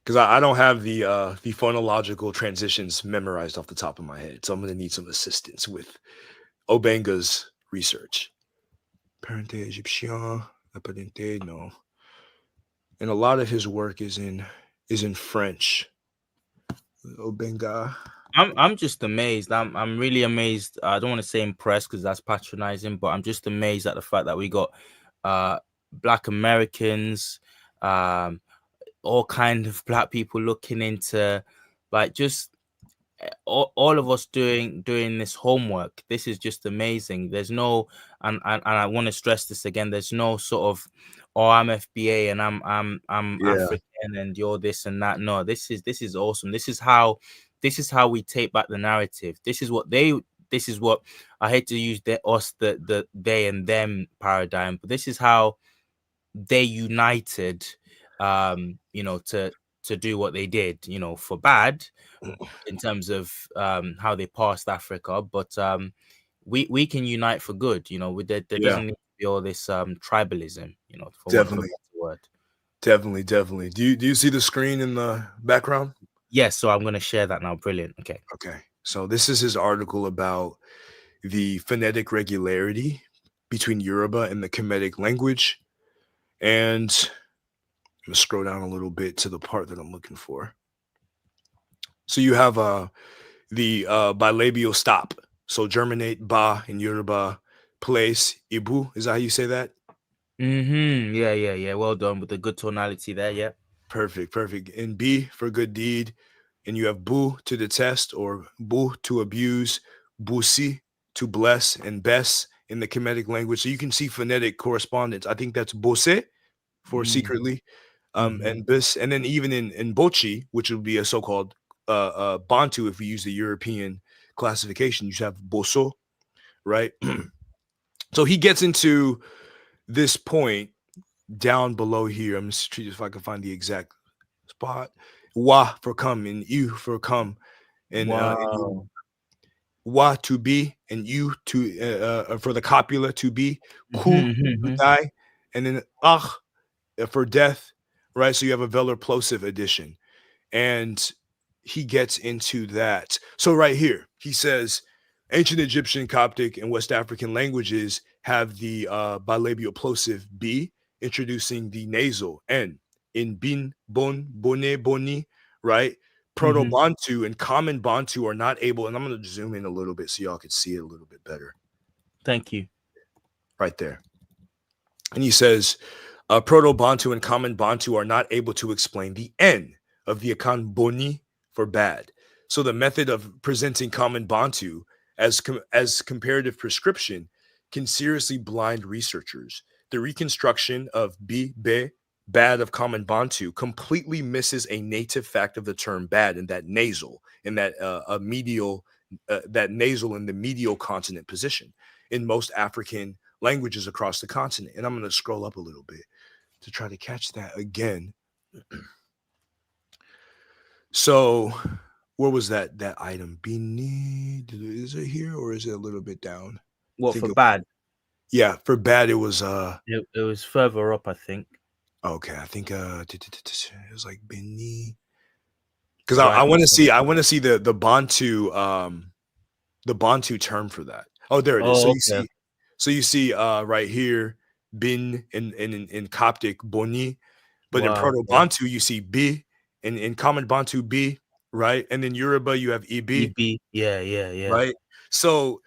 Because I don't have the phonological transitions memorized off the top of my head, so I'm going to need some assistance with Obenga's research. Parente Egyptien, Apparente, no. And a lot of his work is in French. Obenga. I'm just amazed. I'm really amazed. I don't want to say impressed because that's patronizing, but I'm just amazed at the fact that we got Black Americans, all kind of Black people looking into, like, just all of us doing this homework. This is just amazing. There's no, and I want to stress this again, there's no sort of, oh, I'm FBA and I'm African and you're this and that. No, this is awesome. This is how we take back the narrative. This is what I hate to use the they and them paradigm, but this is how they united to do what they did, for bad in terms of how they passed Africa, but we can unite for good. There Yeah, doesn't need to be all this tribalism, for want of a definitely, better word. definitely. Do you see the screen in the background? Yes, so I'm going to share that now. Brilliant. Okay. Okay, so this is his article about the phonetic regularity between Yoruba and the Kemetic language, and I'm gonna scroll down a little bit to the part that I'm looking for. So you have the bilabial stop. So germinate ba in Yoruba, place ibu. Is that how you say that? Yeah, yeah, yeah. Well done with the good tonality there. Yeah. Perfect, perfect. And B for good deed. And you have bu to detest or bu to abuse, busi to bless, and bes in the Kemetic language. So you can see phonetic correspondence. I think that's bose for Mm-hmm. secretly, and bis, and then even in bochi, which would be a so-called Bantu, if we use the European classification, you have boso, right? So he gets into this point down below here. I'm just see if I can find the exact spot. Wa for come and you for come, and you Wow. wa to be and you to for the copula to be, ku to Mm-hmm. die, and then for death, right? So you have a velar plosive addition, and he gets into that. So right here, he says ancient Egyptian, Coptic, and West African languages have the bilabial plosive b, introducing the nasal n in bin, bon, bone, boni, right? Proto Mm-hmm. Bantu and Common Bantu are not able, and I'm going to zoom in a little bit so y'all can see it a little bit better Thank you. right there. And he says, Proto Bantu and Common Bantu are not able to explain the N of the Akan Boni for bad. So the method of presenting Common Bantu as comparative prescription can seriously blind researchers. The reconstruction of be, bad of Common Bantu completely misses a native fact of the term bad in that nasal, in that that nasal in the medial consonant position in most African languages across the continent. And I'm going to scroll up a little bit to try to catch that again. So, where was that item? Beneath, is it here or is it a little bit down? I What think for bad? yeah, for bad it was It was further up, I think. okay, I think it was like beneath, because I Right. want to see the Bantu term for that. Oh, there it is. Oh, okay. So you see right here bin in Coptic boni. But in Wow. Proto Okay. Bantu, you see B, in Common Bantu B, right? And then Yoruba, you have EB, EB. Yeah, yeah, yeah. right? So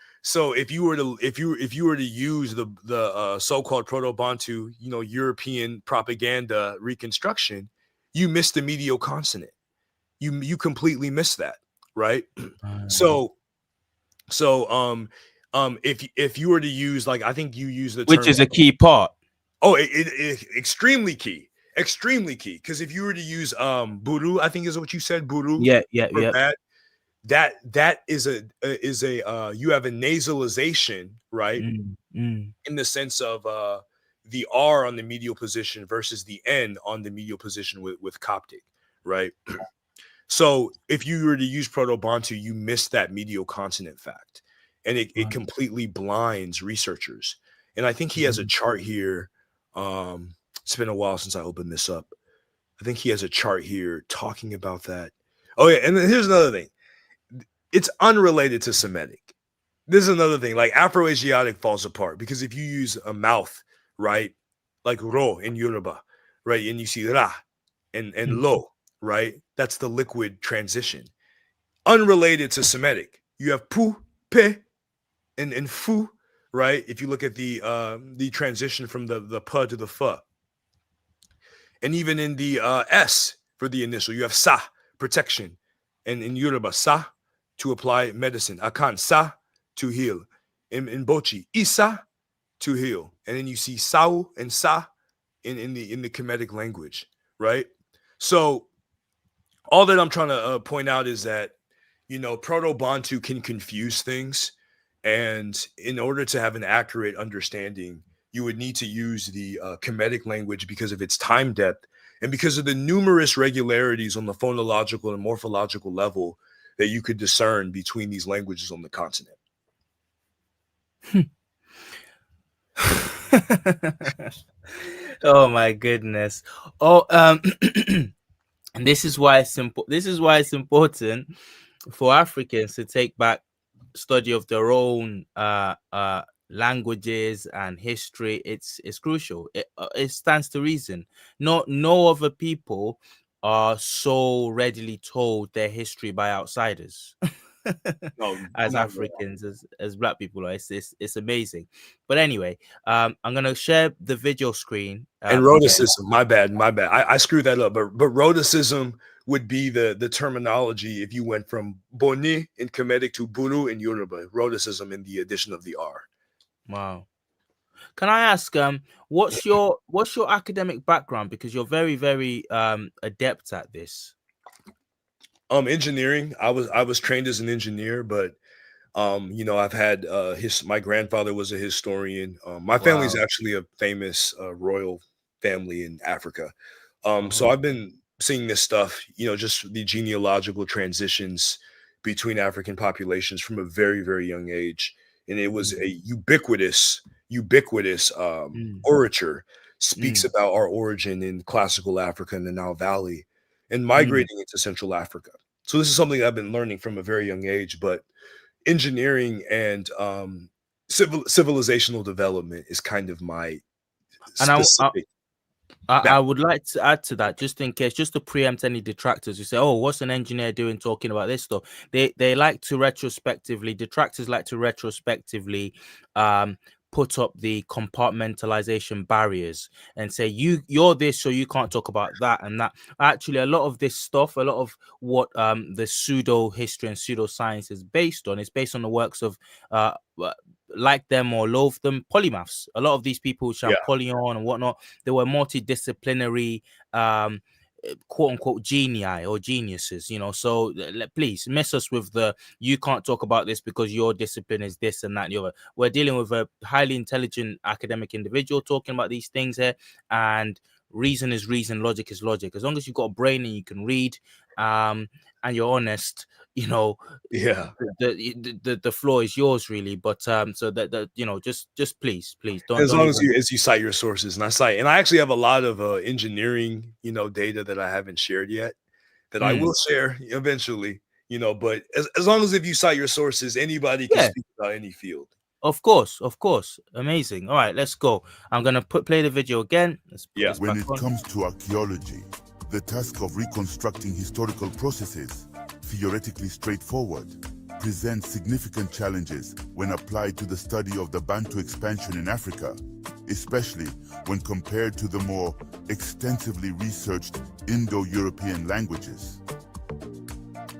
if you were to if you were to use the so-called Proto Bantu, European propaganda reconstruction, you miss the medial consonant. You completely miss that, right? Uh, So if you were to use, like, I think you use the which term. is a key part. Oh, it extremely key. Extremely key. Because if you were to use buru, I think is what you said, buru Yeah, yeah, for yeah. bad, that is a you have a nasalization, right? Mm. In the sense of the R on the medial position versus the N on the medial position with Coptic, right? So if you were to use Proto-Bantu, you miss that medial consonant fact. And it Right. completely blinds researchers. And I think he has a chart here. It's been a while since I opened this up. I think he has a chart here talking about that. Oh, yeah. And then here's another thing. It's unrelated to Semitic. This is another thing. Like Afro-Asiatic falls apart because if you use a mouth, right? Like ro in Yoruba, right? And you see ra and lo, right? That's the liquid transition. Unrelated to Semitic. You have pu, pe, and fu, right? If you look at the transition from the pa to the fa. And even in the S for the initial, you have sa, protection. And in Yoruba, sa, to apply medicine. Akan, sa, to heal. In Bochi, isa, to heal. And then you see sao and sa in the Kemetic language, right? So all that I'm trying to point out is that, Proto Bantu can confuse things. And in order to have an accurate understanding, you would need to use the Kemetic language because of its time depth and because of the numerous regularities on the phonological and morphological level that you could discern between these languages on the continent. Oh my goodness. Oh, and this is why it's important for Africans to take back study of their own languages and history. It's crucial. It stands to reason. No other people are so readily told their history by outsiders. No, As not at all. Africans, as black people are. It's amazing. But anyway, I'm gonna share the video screen And again. rhoticism, my bad. I screwed that up. But rhoticism would be the terminology if you went from Boni in Kemetic to Buru in Yoruba. Rhoticism in the addition of the R. Wow. Can I ask, what's your academic background? Because you're very adept at this. Engineering. I was trained as an engineer, but I've had my grandfather was a historian. My family's Wow. actually a famous royal family in Africa. So Oh. I've been seeing this stuff, just the genealogical transitions between African populations from a very, very young age. And it was Mm, a ubiquitous mm, orature speaks mm, about our origin in classical Africa and the Nile Valley and mm. migrating into Central Africa. So this is something I've been learning from a very young age, but engineering and civilizational development is kind of my And specific I back. would like to add to that, just in case, just to preempt any detractors who say, "Oh, what's an engineer doing talking about this stuff?" They like to retrospectively, detractors like to retrospectively um, put up the compartmentalization barriers and say you're this, so you can't talk about that and that. Actually, a lot of this stuff, a lot of what the pseudo history and pseudoscience is based on, is based on the works of uh, like them or loathe them polymaths. A lot of these people, Yeah, Champollion and whatnot, they were multidisciplinary quote unquote genii or geniuses, so please miss us with the you can't talk about this because your discipline is this and that and the other. We're dealing with a highly intelligent academic individual talking about these things here, and reason is reason, logic is logic. As long as you've got a brain and you can read and you're honest, yeah. the floor is yours, really. But so that just please As don't long as even. you cite your sources, and I actually have a lot of engineering, data that I haven't shared yet that I will share eventually. But as long as if you cite your sources, anybody can Yeah, speak about any field. of course, amazing. All right, let's go. I'm gonna play the video again. Let's put Yeah. this When back it on. comes to archaeology, the task of reconstructing historical processes, theoretically straightforward, presents significant challenges when applied to the study of the Bantu expansion in Africa, especially when compared to the more extensively researched Indo-European languages.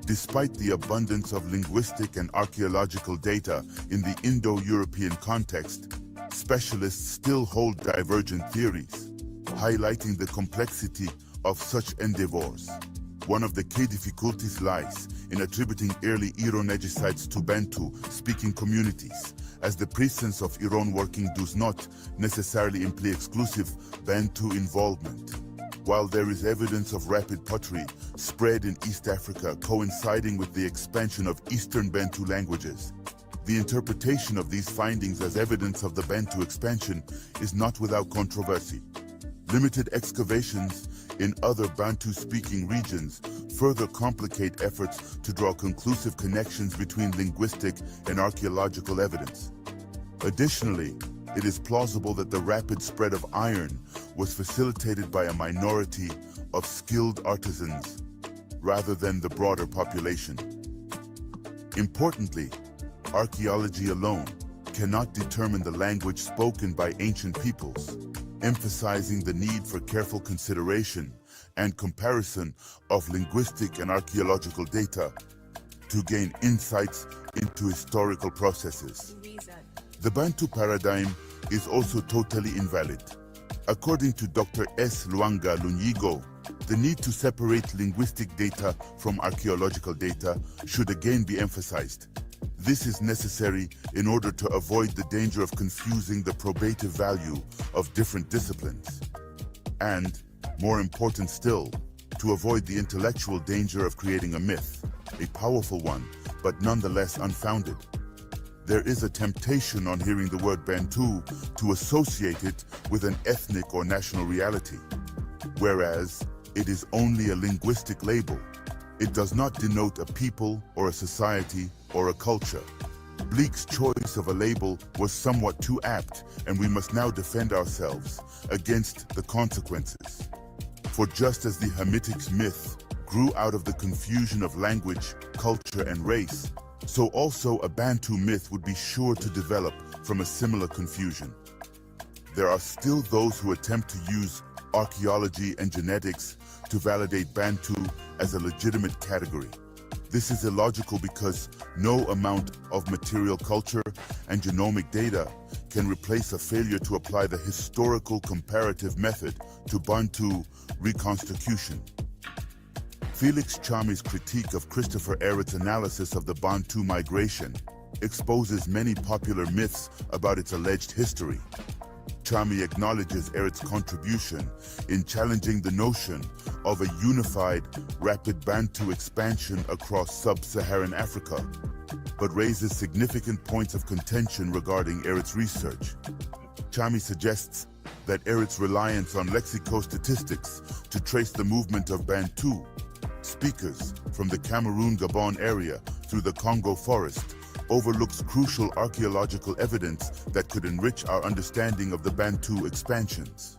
Despite the abundance of linguistic and archaeological data in the Indo-European context, specialists still hold divergent theories, highlighting the complexity of such endeavors. One of the key difficulties lies in attributing early Iron-Age to Bantu-speaking communities, as the presence of Iran working does not necessarily imply exclusive Bantu involvement. While there is evidence of rapid pottery spread in East Africa coinciding with the expansion of Eastern Bantu languages, the interpretation of these findings as evidence of the Bantu expansion is not without controversy. Limited excavations in other Bantu-speaking regions further complicate efforts to draw conclusive connections between linguistic and archaeological evidence. Additionally, it is plausible that the rapid spread of iron was facilitated by a minority of skilled artisans rather than the broader population. Importantly, archaeology alone cannot determine the language spoken by ancient peoples, emphasizing the need for careful consideration and comparison of linguistic and archaeological data to gain insights into historical processes. The Bantu paradigm is also totally invalid. According to Dr. S. Luanga Lunyigo, the need to separate linguistic data from archaeological data should again be emphasized. This is necessary in order to avoid the danger of confusing the probative value of different disciplines. And More important still, to avoid the intellectual danger of creating a myth, a powerful one, but nonetheless unfounded. There is a temptation on hearing the word Bantu to associate it with an ethnic or national reality, whereas it is only a linguistic label. It does not denote a people or a society or a culture. Bleek's choice of a label was somewhat too apt, and we must now defend ourselves against the consequences. For just as the Hamitic myth grew out of the confusion of language, culture, and race, so also a Bantu myth would be sure to develop from a similar confusion. There are still those who attempt to use archaeology and genetics to validate Bantu as a legitimate category. This is illogical because no amount of material culture and genomic data can replace a failure to apply the historical comparative method to Bantu reconstitution. Felix Chamy's critique of Christopher Ehret's analysis of the Bantu migration exposes many popular myths about its alleged history. Chamy acknowledges Ehret's contribution in challenging the notion of a unified, rapid Bantu expansion across sub-Saharan Africa, but raises significant points of contention regarding Ehret's research. Chamy suggests that Ehret's reliance on lexicostatistics to trace the movement of Bantu speakers from the Cameroon-Gabon area through the Congo forest overlooks crucial archaeological evidence that could enrich our understanding of the Bantu expansions.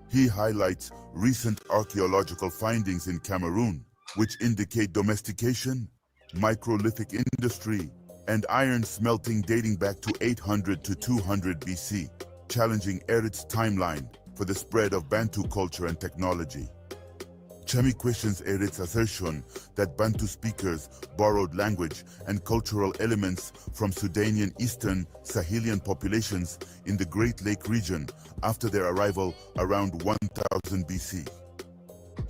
He highlights recent archaeological findings in Cameroon, which indicate domestication, microlithic industry, and iron smelting dating back to 800 to 200 BC, challenging Ehret's timeline for the spread of Bantu culture and technology. Chamy questions Ehret's assertion that Bantu speakers borrowed language and cultural elements from Sudanian Eastern Sahelian populations in the Great Lake region after their arrival around 1000 BC.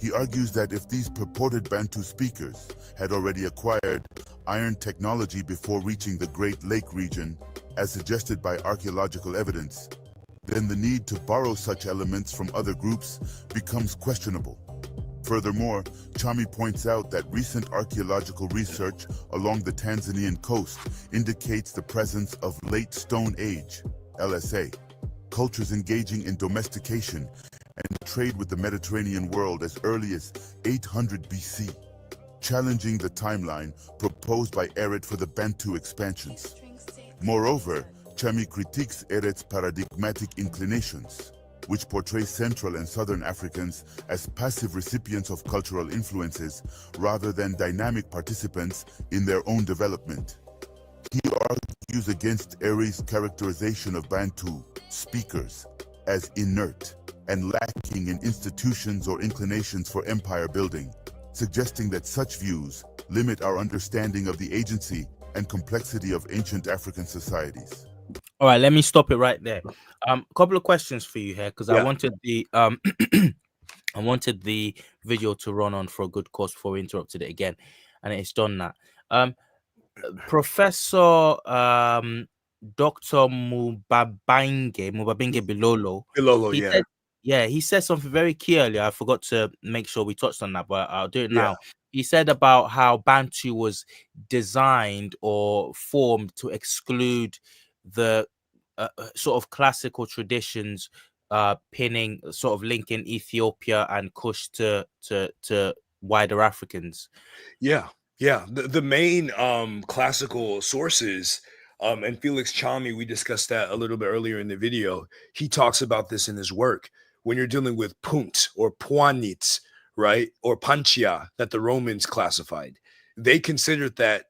He argues that if these purported Bantu speakers had already acquired iron technology before reaching the Great Lake region, as suggested by archaeological evidence, then the need to borrow such elements from other groups becomes questionable. Furthermore, Chamy points out that recent archaeological research along the Tanzanian coast indicates the presence of Late Stone Age, LSA, cultures engaging in domestication and trade with the Mediterranean world as early as 800 BC, challenging the timeline proposed by Ehret for the Bantu expansions. Moreover, Chamy critiques Ehret's paradigmatic inclinations, which portray Central and Southern Africans as passive recipients of cultural influences rather than dynamic participants in their own development. He argues against Ehret's characterization of Bantu speakers as inert and lacking in institutions or inclinations for empire building, suggesting that such views limit our understanding of the agency and complexity of ancient African societies. All right, let me stop it right there. A couple of questions for you here, because I wanted the I wanted the video to run on for a good cause before we interrupted it again, and it's done that. Professor Dr. Mubabinge Bilolo. Bilolo, He yeah. said, he said something very key earlier. I forgot to make sure we touched on that, but I'll do it now. He said about how Bantu was designed or formed to exclude the sort of classical traditions, pinning, sort of linking Ethiopia and Kush to wider Africans. Yeah. The main classical sources, and Felix Chamy, we discussed that a little bit earlier in the video. He talks about this in his work. When you're dealing with Punt or Puanit, right, or Panchia that the Romans classified, they considered that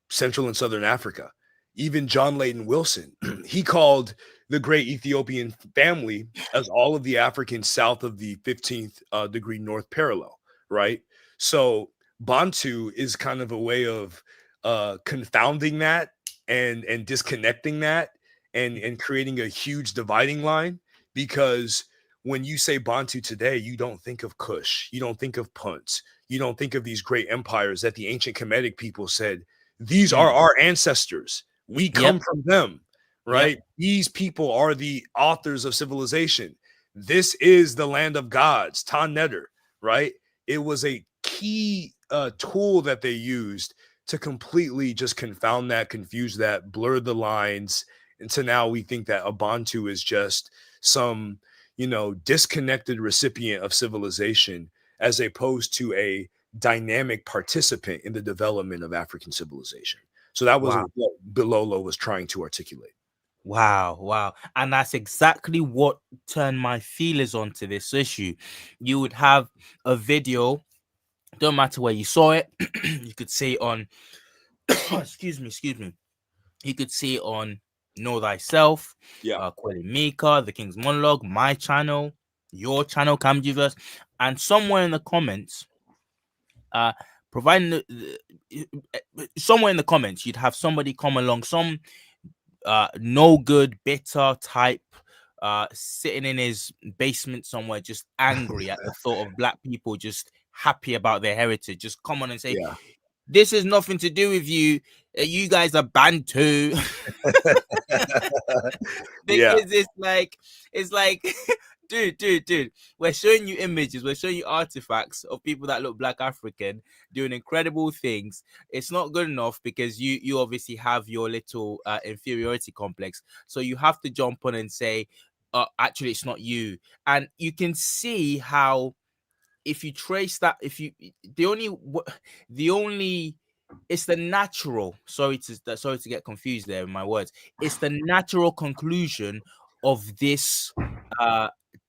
Central and Southern Africa. Even John Layton Wilson, he called the great Ethiopian family as all of the Africans south of the 15th degree north parallel, right? So Bantu is kind of a way of confounding that and disconnecting that and creating a huge dividing line, because when you say Bantu today, you don't think of Kush, you don't think of Punt, you don't think of these great empires that the ancient Kemetic people said, these are our ancestors. We come from them, right? These people are the authors of civilization. This is the land of gods, Tan Netter, right? It was a key tool that they used to completely just confound that, confuse that, blur the lines. And so now we think that Abantu is just some, disconnected recipient of civilization as opposed to a dynamic participant in the development of African civilization. So that was Wow. what Bilolo was trying to articulate. Wow. And that's exactly what turned my feelers onto this issue. You would have a video, don't matter where you saw it, you could see it on, excuse me. You could see it on Know Thyself, Yeah. Kweli Mika, The King's Monologue, my channel, your channel, Camjiverse, and somewhere in the comments, providing somewhere in the comments, you'd have somebody come along, some no good, bitter type, sitting in his basement somewhere, just angry at the thought of black people just happy about their heritage. Just come on and say, Yeah. this is nothing to do with you. You guys are Bantu. Yeah. Because it's like dude, we're showing you images, we're showing you artifacts of people that look black African doing incredible things. It's not good enough because you obviously have your little inferiority complex, so you have to jump on and say, actually it's not you. And you can see how, if you trace that, if you the only it's the natural, sorry to get confused there in my words, it's the natural conclusion of this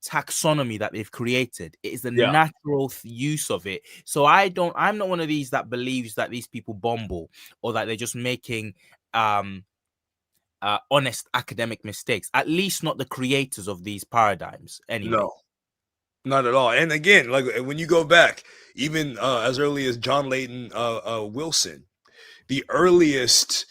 taxonomy that they've created. It is the Yeah. natural use of it. So I'm not one of these that believes that these people bumble or that they're just making honest academic mistakes, at least not the creators of these paradigms anyway. No, not at all. And again, like when you go back, even as early as John Layton Wilson, the earliest,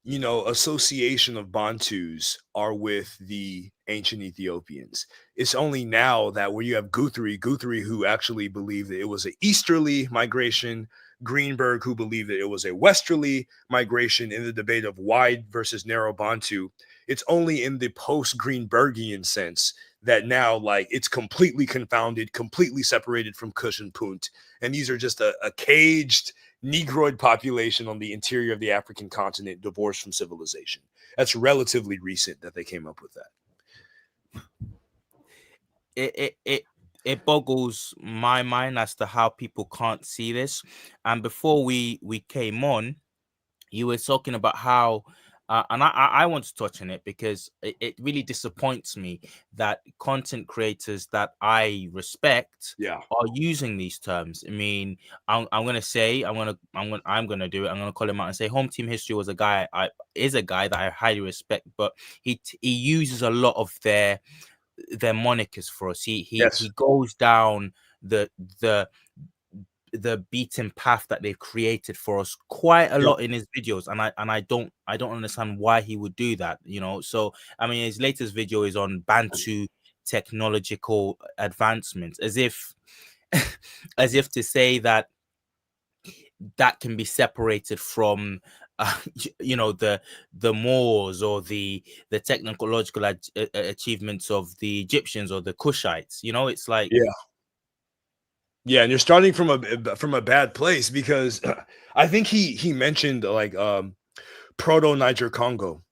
association of Bantus are with the ancient Ethiopians. It's only now that where you have Guthrie, who actually believed that it was an easterly migration, Greenberg, who believed that it was a westerly migration in the debate of wide versus narrow Bantu. It's only in the post-Greenbergian sense that now, like, it's completely confounded, completely separated from Kush and Punt. And these are just a caged Negroid population on the interior of the African continent, divorced from civilization. That's relatively recent that they came up with that. It boggles my mind as to how people can't see this. And before we came on, you were talking about how and I want to touch on it because it really disappoints me that content creators that I respect are using these terms. I mean, I'm gonna say I'm gonna do it. I'm gonna call him out and say Home Team History was a guy that I highly respect, but he uses a lot of their monikers for us. He goes down the beaten path that they've created for us quite a lot in his videos, and I don't understand why he would do that, So I mean, his latest video is on Bantu technological advancements, as if to say that can be separated from the Moors or the technological achievements of the Egyptians or the Kushites. It's like, yeah, and you're starting from a bad place, because I think he mentioned like proto Niger Congo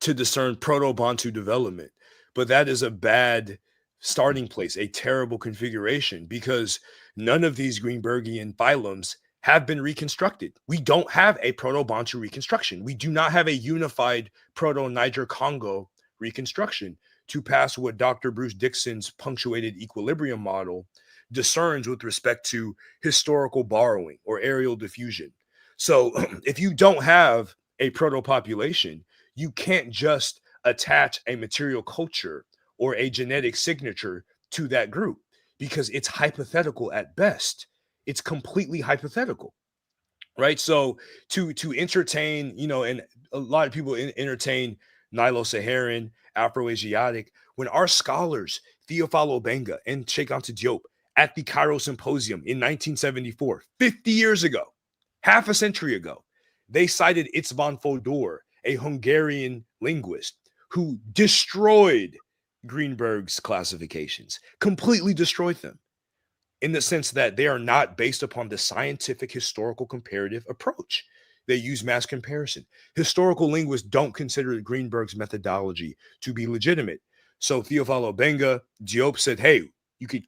to discern proto Bantu development, but that is a bad starting place, a terrible configuration, because none of these Greenbergian phylums have been reconstructed. We don't have a proto Bantu reconstruction. We do not have a unified proto Niger Congo reconstruction to pass what Dr. Bruce Dixon's punctuated equilibrium model discerns with respect to historical borrowing or aerial diffusion. So if you don't have a proto-population, you can't just attach a material culture or a genetic signature to that group, because it's hypothetical at best. It's completely hypothetical, right? So to entertain, and a lot of people entertain Nilo-Saharan, Afro-Asiatic, when our scholars, Theophilo Benga and Cheikh Anta Diop, at the Cairo Symposium in 1974, 50 years ago, half a century ago, they cited István Fodor, a Hungarian linguist who destroyed Greenberg's classifications, completely destroyed them, in the sense that they are not based upon the scientific historical comparative approach. They use mass comparison. Historical linguists don't consider Greenberg's methodology to be legitimate. So Theophilo Benga, Diop said, hey, you could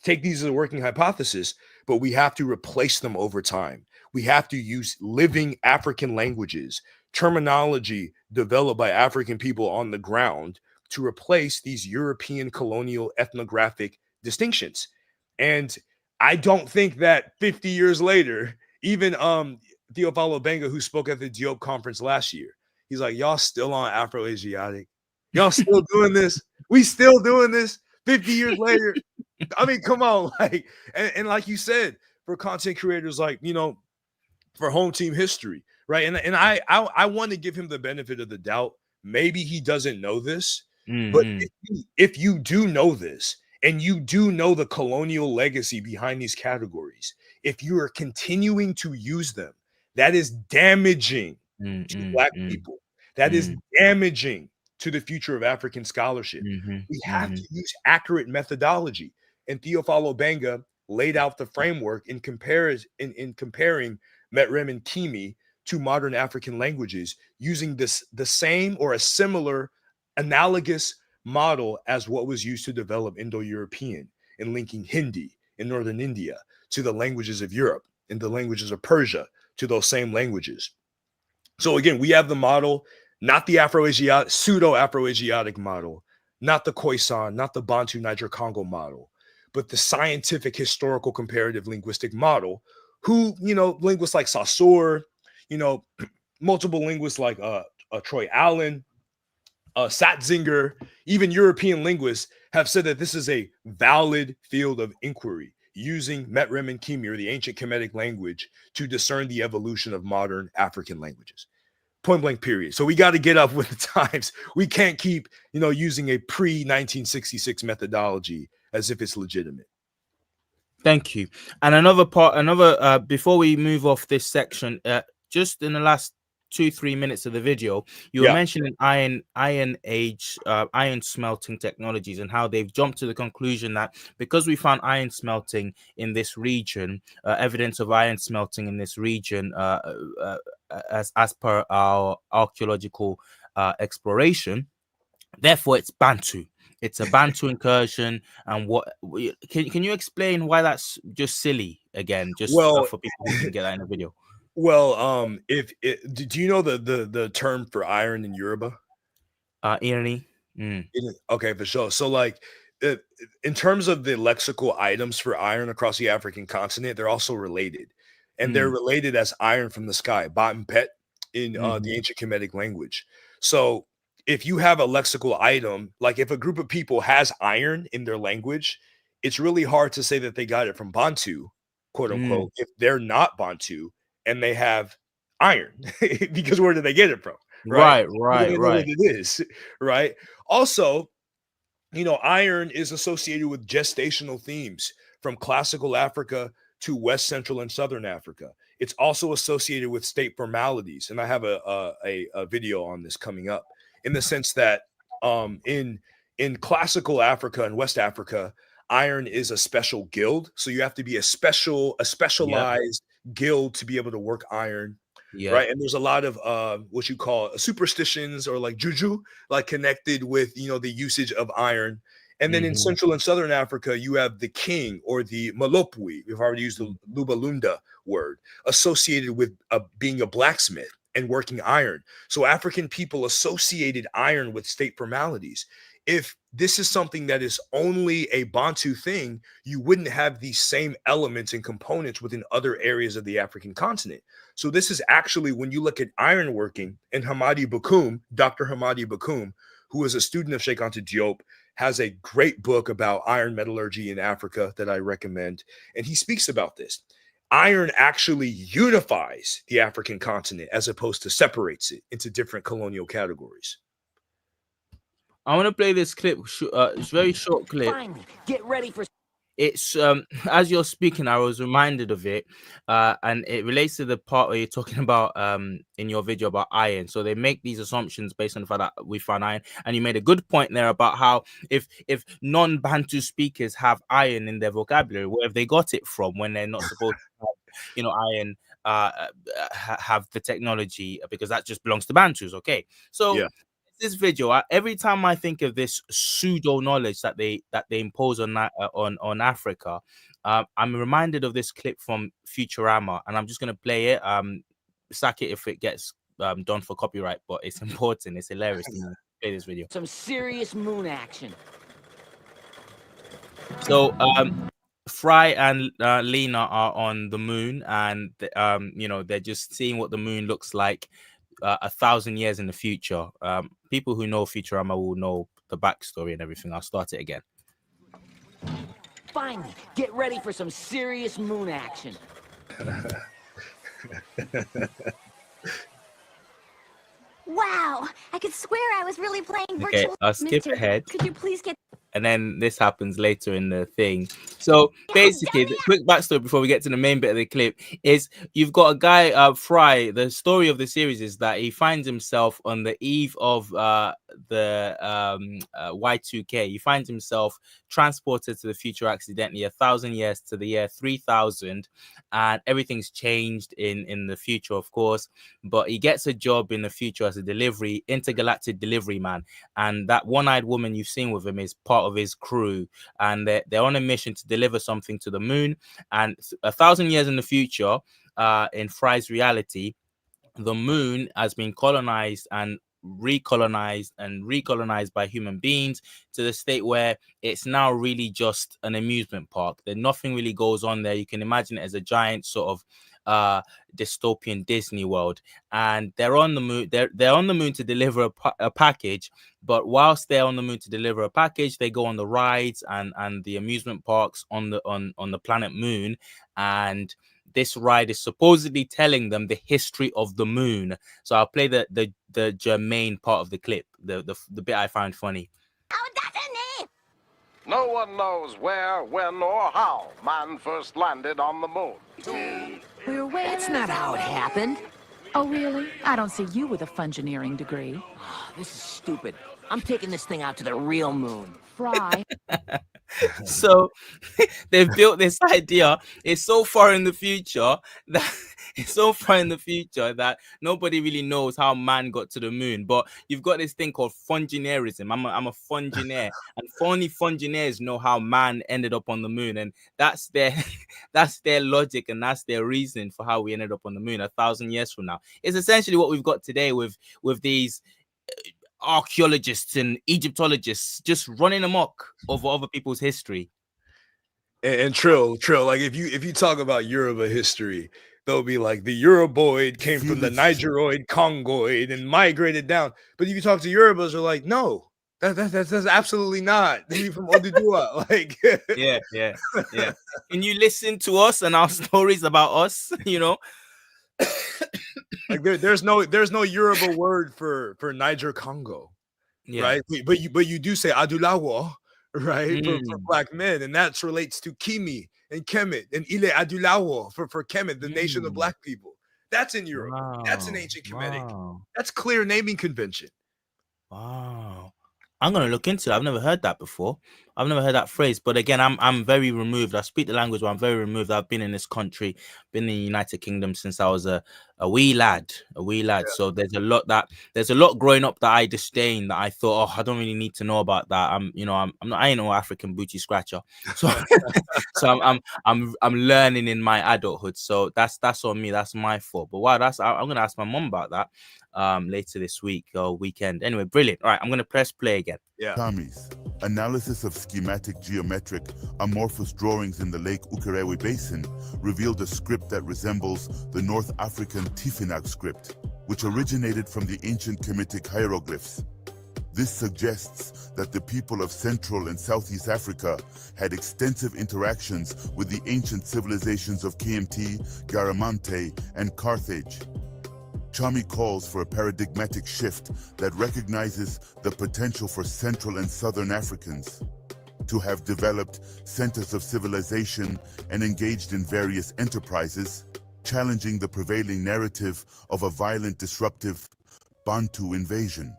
take these as a working hypothesis, but we have to replace them over time. We have to use living African languages, terminology developed by African people on the ground to replace these European colonial ethnographic distinctions. And I don't think that 50 years later, even Theophilo Benga, who spoke at the Diop conference last year, he's like, y'all still on Afro-Asiatic? Y'all still doing this? We still doing this 50 years later? I mean, come on. Like, and like you said, for content creators, like, you know, for home team history, right? And I want to give him the benefit of the doubt. Maybe he doesn't know this, but if you do know this, and you do know the colonial legacy behind these categories, if you are continuing to use them, that is damaging to Black people. That is damaging to the future of African scholarship. We have to use accurate methodology. And Theophilo Benga laid out the framework in comparing Metrem and Kimi to modern African languages using the same or a similar analogous model as what was used to develop Indo-European and linking Hindi in northern India to the languages of Europe and the languages of Persia to those same languages. So again, we have the model, not the Afro-Asiatic, pseudo-Afro-Asiatic model, not the Khoisan, not the Bantu Niger-Congo model, but the scientific historical comparative linguistic model, who, you know, linguists like Saussure, you know, multiple linguists like Troy Allen, Satzinger, even European linguists have said that this is a valid field of inquiry, using Metrem and Kimi, or the ancient Kemetic language, to discern the evolution of modern African languages. Point blank, period. So we got to get up with the times. We can't keep, you know, using a pre-1966 methodology as if it's legitimate. Thank you. And another before we move off this section, just in the last 2-3 minutes of the video, you were mentioning iron age, iron smelting technologies, and how they've jumped to the conclusion that because we found iron smelting in this region, evidence of iron smelting in this region, as per our archaeological exploration, therefore it's Bantu. It's a Bantu incursion. And what can you explain why that's just silly again, just for people who can get that in the video? Well, do you know the term for iron in Yoruba? Irony. Okay, for sure. So like, in terms of the lexical items for iron across the African continent, they're also related, and they're related as iron from the sky, Bat Pet, in the ancient Kemetic language. So if you have a lexical item, like if a group of people has iron in their language, it's really hard to say that they got it from Bantu, quote unquote, if they're not Bantu and they have iron, because where did they get it from? Right. What it is, right? Also, you know, iron is associated with gestational themes from classical Africa to West Central and Southern Africa. It's also associated with state formalities, and I have a video on this coming up, in the sense that in classical Africa and West Africa, iron is a special guild. So you have to be a specialized guild to be able to work iron. Right. And there's a lot of what you call superstitions, or like juju, like connected with, you know, the usage of iron. And then in Central and Southern Africa, you have the king, or the malopui. We've already used the Lubalunda word, associated with being a blacksmith and working iron. So African people associated iron with state formalities. If this is something that is only a Bantu thing, you wouldn't have these same elements and components within other areas of the African continent. So this is actually, when you look at ironworking, and Hamadi Bakum, Dr. Hamadi Bakum, who is a student of Sheikh Anta Diop, has a great book about iron metallurgy in Africa that I recommend. And he speaks about this. Iron actually unifies the African continent as opposed to separates it into different colonial categories. I want to play this clip. It's a very short clip. Finally, get ready for it's as you're speaking, I was reminded of it, and it relates to the part where you're talking about in your video about iron. So they make these assumptions based on the fact that we found iron, and you made a good point there about how if non-Bantu speakers have iron in their vocabulary, where have they got it from when they're not supposed to have, iron have the technology, because that just belongs to Bantus. Okay, so Yeah. this video, every time I think of this pseudo knowledge that they impose on that on Africa, I'm reminded of this clip from Futurama, and I'm just gonna play it. Sack it if it gets done for copyright, but it's important. It's hilarious to me. Play this video. Some serious moon action. So Fry and Lena are on the moon, and they're just seeing what the moon looks like 1,000 years in the future. People who know Futurama will know the backstory and everything. I'll start it again. Finally, get ready for some serious moon action. Wow, I could swear I was really playing Okay, virtual. I'll skip Mister, ahead. could you please get And then this happens later in the thing. So basically, the quick backstory before we get to the main bit of the clip is you've got a guy, Fry. The story of the series is that he finds himself on the eve of the Y2K. He finds himself transported to the future accidentally 1,000 years to the year 3000, and everything's changed in the future, of course. But he gets a job in the future as a intergalactic delivery man, and that one-eyed woman you've seen with him is part of his crew, and they're on a mission to deliver something to the moon. And 1,000 years in the future, in Fry's reality, the moon has been colonized and recolonized by human beings to the state where it's now really just an amusement park. There nothing really goes on there. You can imagine it as a giant sort of dystopian Disney World, and they're on the moon. They're on the moon to deliver a package. But whilst they're on the moon to deliver a package, they go on the rides and the amusement parks on the planet Moon, and this ride is supposedly telling them the history of the moon. So I'll play the germane part of the clip, the bit I found funny. Oh, that's a name! No one knows where, when, or how man first landed on the moon. That's not how it happened. Oh, really? I don't see you with a fungineering degree. This is stupid. I'm taking this thing out to the real moon. Fry. So they've built this idea. It's so far in the future that nobody really knows how man got to the moon. But you've got this thing called fungineerism. I'm a fungineer, and only fungineers know how man ended up on the moon, and that's their that's their logic, and that's their reason for how we ended up on the moon 1,000 years from now. It's essentially what we've got today with these archaeologists and Egyptologists just running amok over other people's history. And Trill, like if you talk about Yoruba history, they'll be like the Euroboid came from the Nigeroid, Congoid, and migrated down. But if you talk to Yorubas, they're like, no, that's absolutely not. They're from Odudua. Like, yeah. Can you listen to us and our stories about us? Like there's no Yoruba word for Niger Congo, right? But you do say Adulawo, right? For black men, and that relates to Kimi and Kemet and Ile Adulawo for Kemet, the nation of black people. That's in Europe. Wow. That's an ancient Kemetic. Wow. That's clear naming convention. Wow. I'm gonna look into it. I've never heard that before. I've never heard that phrase. But again, I'm very removed. I speak the language, but I'm very removed. I've been in this country, been in the United Kingdom since I was a wee lad. Yeah. So there's a lot growing up that I disdain, that I thought, I don't really need to know about that. I ain't no African booty scratcher. So I'm learning in my adulthood. So that's on me. That's my fault. But wow, I'm gonna ask my mom about that later this week or weekend. Anyway, brilliant. All right, I'm gonna press play again. Yeah. Tommy's analysis of schematic geometric amorphous drawings in the Lake Ukerewe Basin revealed a script that resembles the North African Tifinagh script, which originated from the ancient Kemetic hieroglyphs. This suggests that the people of Central and Southeast Africa had extensive interactions with the ancient civilizations of KMT, Garamante, and Carthage. Chami calls for a paradigmatic shift that recognizes the potential for Central and Southern Africans. to have developed centers of civilization and engaged in various enterprises, challenging the prevailing narrative of a violent, disruptive Bantu invasion.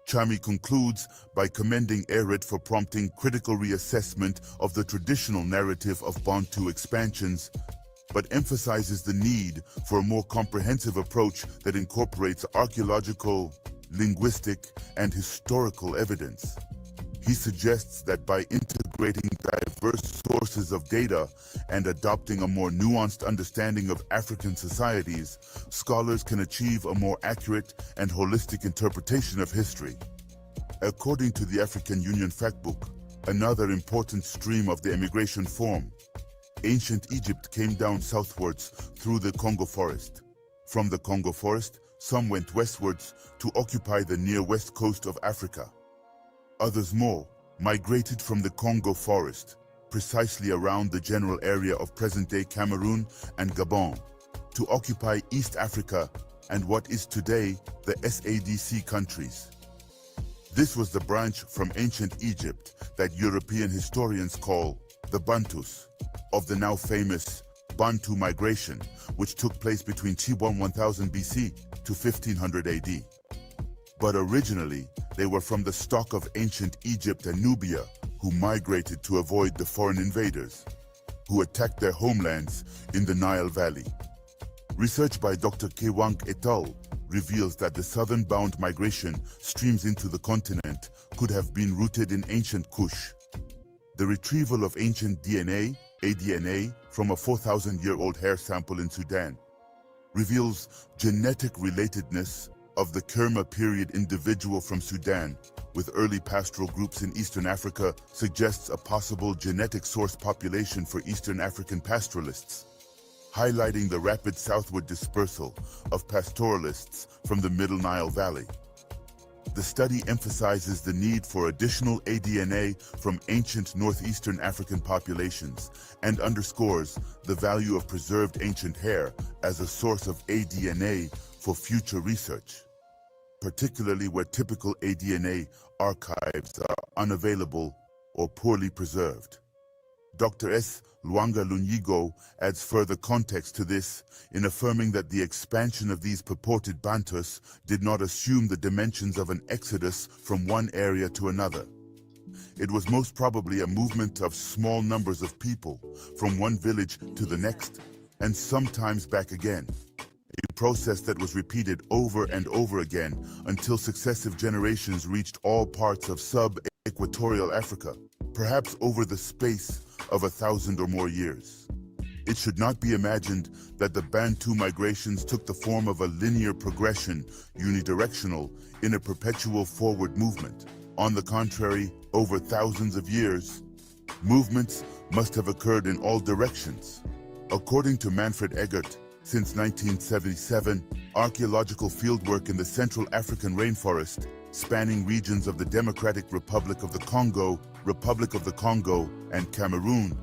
Chami concludes by commending Erit for prompting critical reassessment of the traditional narrative of Bantu expansions, but emphasizes the need for a more comprehensive approach that incorporates archaeological, linguistic, and historical evidence. He suggests that by integrating diverse sources of data and adopting a more nuanced understanding of African societies, scholars can achieve a more accurate and holistic interpretation of history. According to the African Union Factbook, another important stream of the emigration form, ancient Egypt came down southwards through the Congo forest. From the Congo forest, some went westwards to occupy the near west coast of Africa. Others more migrated from the Congo forest, precisely around the general area of present-day Cameroon and Gabon, to occupy East Africa and what is today the SADC countries. This was the branch from ancient Egypt that European historians call the Bantus, of the now famous Bantu migration, which took place between T1 1000 BC to 1500 AD. But originally, they were from the stock of ancient Egypt and Nubia, who migrated to avoid the foreign invaders, who attacked their homelands in the Nile Valley. Research by Dr. Kewang et al. Reveals that the southern-bound migration streams into the continent could have been rooted in ancient Kush. The retrieval of ancient DNA, aDNA, from a 4,000-year-old hair sample in Sudan reveals genetic relatedness of the Kerma period individual from Sudan with early pastoral groups in Eastern Africa suggests a possible genetic source population for Eastern African pastoralists, highlighting the rapid southward dispersal of pastoralists from the Middle Nile Valley. The study emphasizes the need for additional aDNA from ancient northeastern African populations and underscores the value of preserved ancient hair as a source of aDNA for future research, particularly where typical aDNA archives are unavailable or poorly preserved. Dr. S. Luanga Lunyigo adds further context to this in affirming that the expansion of these purported Bantus did not assume the dimensions of an exodus from one area to another. It was most probably a movement of small numbers of people from one village to the next, and sometimes back again. A process that was repeated over and over again until successive generations reached all parts of sub-equatorial Africa, perhaps over the space of 1,000 or more years. It should not be imagined that the Bantu migrations took the form of a linear progression, unidirectional, in a perpetual forward movement. On the contrary, over thousands of years, movements must have occurred in all directions. According to Manfred Egert, since 1977, archaeological fieldwork in the Central African rainforest, spanning regions of the Democratic Republic of the Congo, and Cameroon.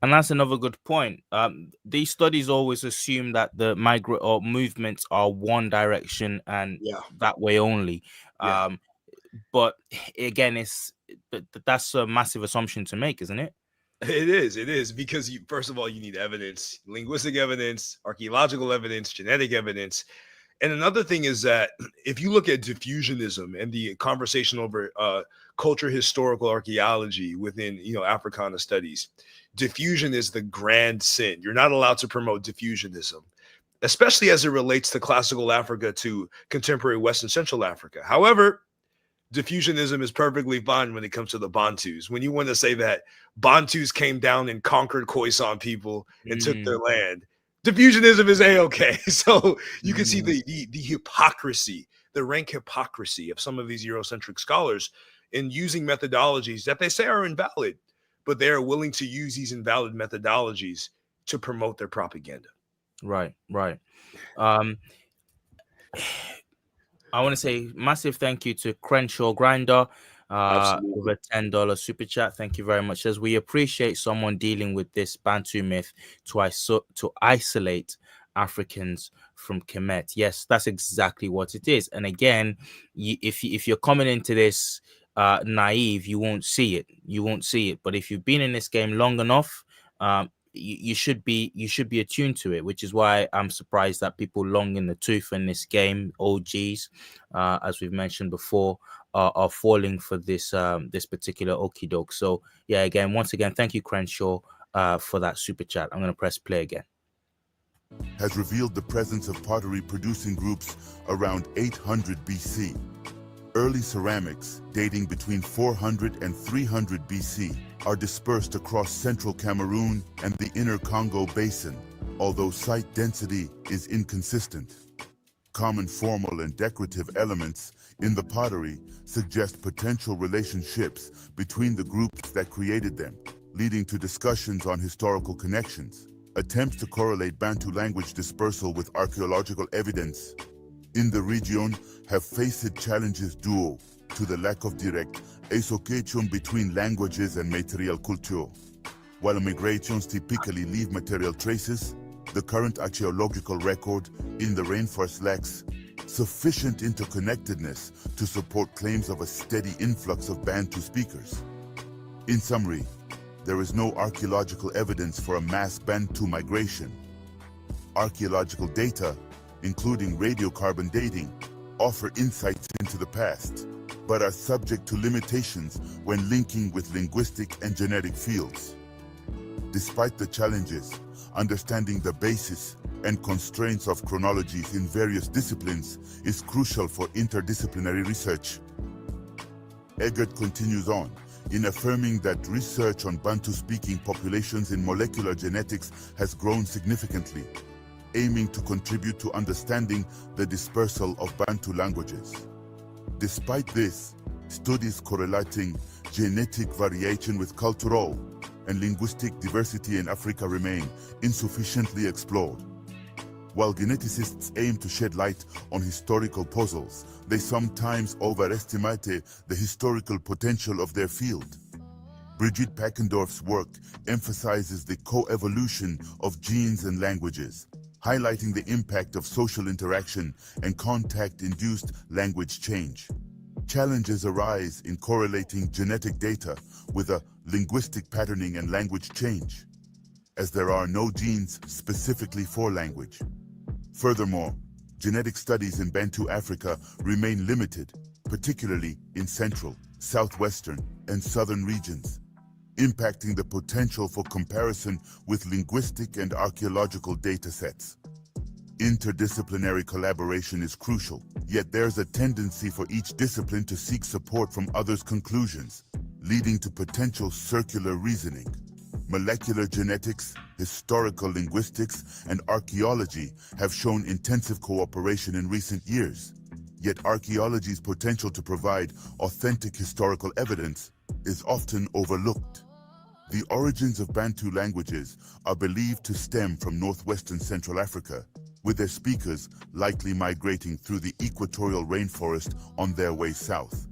And that's another good point. These studies always assume that the migrant or movements are one direction and that way only. But again, that's a massive assumption to make, isn't it? It is because first of all, you need evidence, linguistic evidence, archaeological evidence, genetic evidence. And another thing is that if you look at diffusionism and the conversation over culture historical archaeology within, Africana studies, diffusion is the grand sin. You're not allowed to promote diffusionism, especially as it relates to classical Africa to contemporary West and Central Africa. However, diffusionism is perfectly fine when it comes to the Bantus. When you want to say that Bantus came down and conquered Khoisan people and took their land, diffusionism is a-okay. So you can see the hypocrisy, the rank hypocrisy of some of these Eurocentric scholars in using methodologies that they say are invalid, but they are willing to use these invalid methodologies to promote their propaganda. Right. I want to say massive thank you to Crenshaw Grinder with a $10 super chat. Thank you very much. As we appreciate someone dealing with this Bantu myth to isolate Africans from Kemet. Yes, that's exactly what it is. And again, if you're coming into this naive, you won't see it. You won't see it. But if you've been in this game long enough, you should be attuned to it, which is why I'm surprised that people long in the tooth in this game, OGs, as we've mentioned before, are falling for this this particular okie doke. So yeah, again, once again, thank you, Crenshaw, for that super chat. I'm gonna press play again. Has revealed the presence of pottery producing groups around 800 BC. Early ceramics, dating between 400 and 300 BC, are dispersed across central Cameroon and the inner Congo basin, although site density is inconsistent. Common formal and decorative elements in the pottery suggest potential relationships between the groups that created them, leading to discussions on historical connections. Attempts to correlate Bantu language dispersal with archaeological evidence in the region have faced challenges due to the lack of direct association between languages and material culture. While migrations typically leave material traces, the current archaeological record in the rainforest lacks sufficient interconnectedness to support claims of a steady influx of Bantu speakers. In summary, there is no archaeological evidence for a mass Bantu migration. Archaeological data, including radiocarbon dating, offer insights into the past, but are subject to limitations when linking with linguistic and genetic fields. Despite the challenges, understanding the basis and constraints of chronologies in various disciplines is crucial for interdisciplinary research. Eggert continues on, in affirming that research on Bantu-speaking populations in molecular genetics has grown significantly, aiming to contribute to understanding the dispersal of Bantu languages. Despite this, studies correlating genetic variation with cultural and linguistic diversity in Africa remain insufficiently explored. While geneticists aim to shed light on historical puzzles, they sometimes overestimate the historical potential of their field. Brigitte Packendorf's work emphasizes the co-evolution of genes and languages, highlighting the impact of social interaction and contact-induced language change. Challenges arise in correlating genetic data with a linguistic patterning and language change, as there are no genes specifically for language. Furthermore, genetic studies in Bantu Africa remain limited, particularly in central, southwestern, and southern regions, impacting the potential for comparison with linguistic and archaeological data sets. Interdisciplinary collaboration is crucial, yet there's a tendency for each discipline to seek support from others' conclusions, leading to potential circular reasoning. Molecular genetics, historical linguistics, and archaeology have shown intensive cooperation in recent years. Yet archaeology's potential to provide authentic historical evidence is often overlooked. The origins of Bantu languages are believed to stem from northwestern Central Africa, with their speakers likely migrating through the equatorial rainforest on their way south.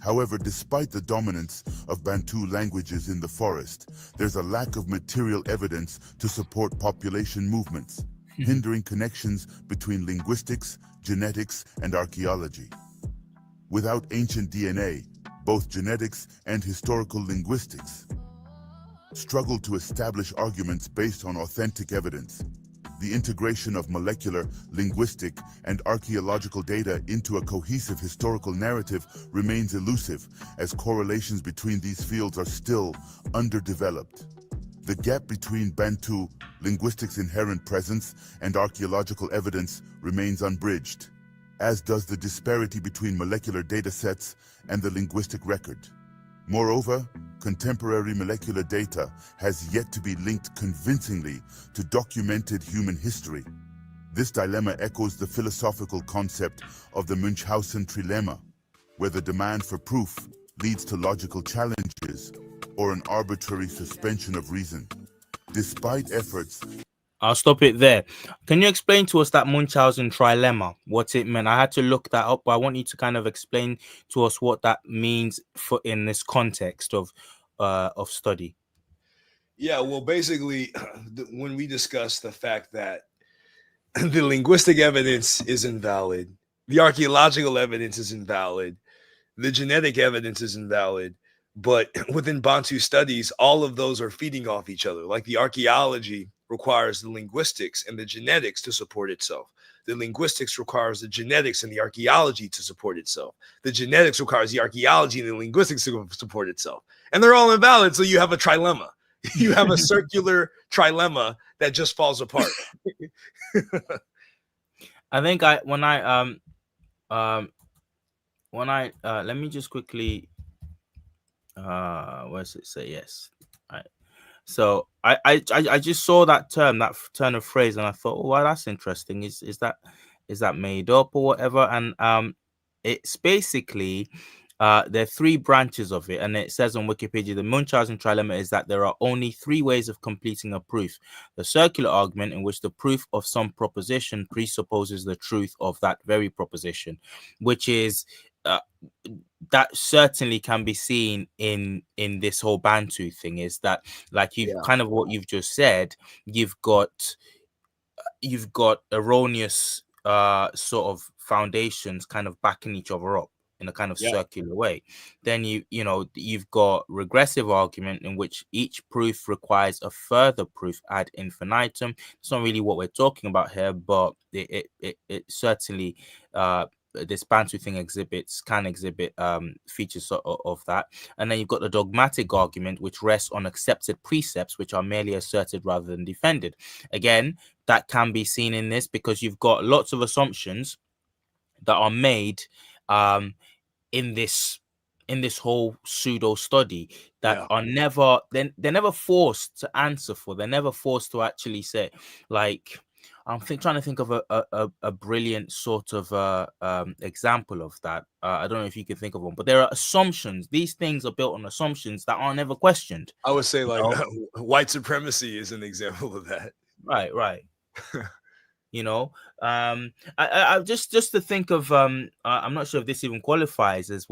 However, despite the dominance of Bantu languages in the forest, there's a lack of material evidence to support population movements, hindering connections between linguistics, genetics, and archaeology. Without ancient DNA, both genetics and historical linguistics struggle to establish arguments based on authentic evidence. The integration of molecular, linguistic, and archaeological data into a cohesive historical narrative remains elusive, as correlations between these fields are still underdeveloped. The gap between Bantu linguistics' inherent presence and archaeological evidence remains unbridged, as does the disparity between molecular data sets and the linguistic record. Moreover, contemporary molecular data has yet to be linked convincingly to documented human history. This dilemma echoes the philosophical concept of the Munchausen trilemma, where the demand for proof leads to logical challenges or an arbitrary suspension of reason. Despite efforts, I'll stop it there. Can you explain to us that Munchausen trilemma, what it meant? I had to look that up, but I want you to kind of explain to us what that means for in this context of study. Yeah, well, basically, when we discuss the fact that the linguistic evidence is invalid, the archaeological evidence is invalid, the genetic evidence is invalid. But within Bantu studies, all of those are feeding off each other. Like the archaeology requires the linguistics and the genetics to support itself. The linguistics requires the genetics and the archaeology to support itself. The genetics requires the archaeology and the linguistics to support itself. And they're all invalid, so you have a trilemma. You have a circular trilemma that just falls apart. I think let me just quickly where does it say? Yes. Right. So I just saw that turn of phrase, and I thought, oh, well, that's interesting. Is that made up or whatever? And it's basically there are three branches of it, and it says on Wikipedia the Munchausen trilemma is that there are only three ways of completing a proof: the circular argument, in which the proof of some proposition presupposes the truth of that very proposition, which is that certainly can be seen in this whole Bantu thing. Is that, like, you've kind of what you've just said, you've got erroneous sort of foundations kind of backing each other up in a kind of circular way. Then you've got regressive argument, in which each proof requires a further proof ad infinitum. It's not really what we're talking about here, but it certainly this Bantu thing can exhibit features of that. And then you've got the dogmatic argument, which rests on accepted precepts, which are merely asserted rather than defended. Again, that can be seen in this, because you've got lots of assumptions that are made in this whole pseudo study that are never they're never forced to answer for. They're never forced to actually say, like, I'm trying to think of a brilliant sort of example of that. I don't know if you can think of one, but there are assumptions. These things are built on assumptions that are never questioned. I would say, like, white supremacy is an example of that. Right. I just to think of I'm not sure if this even qualifies as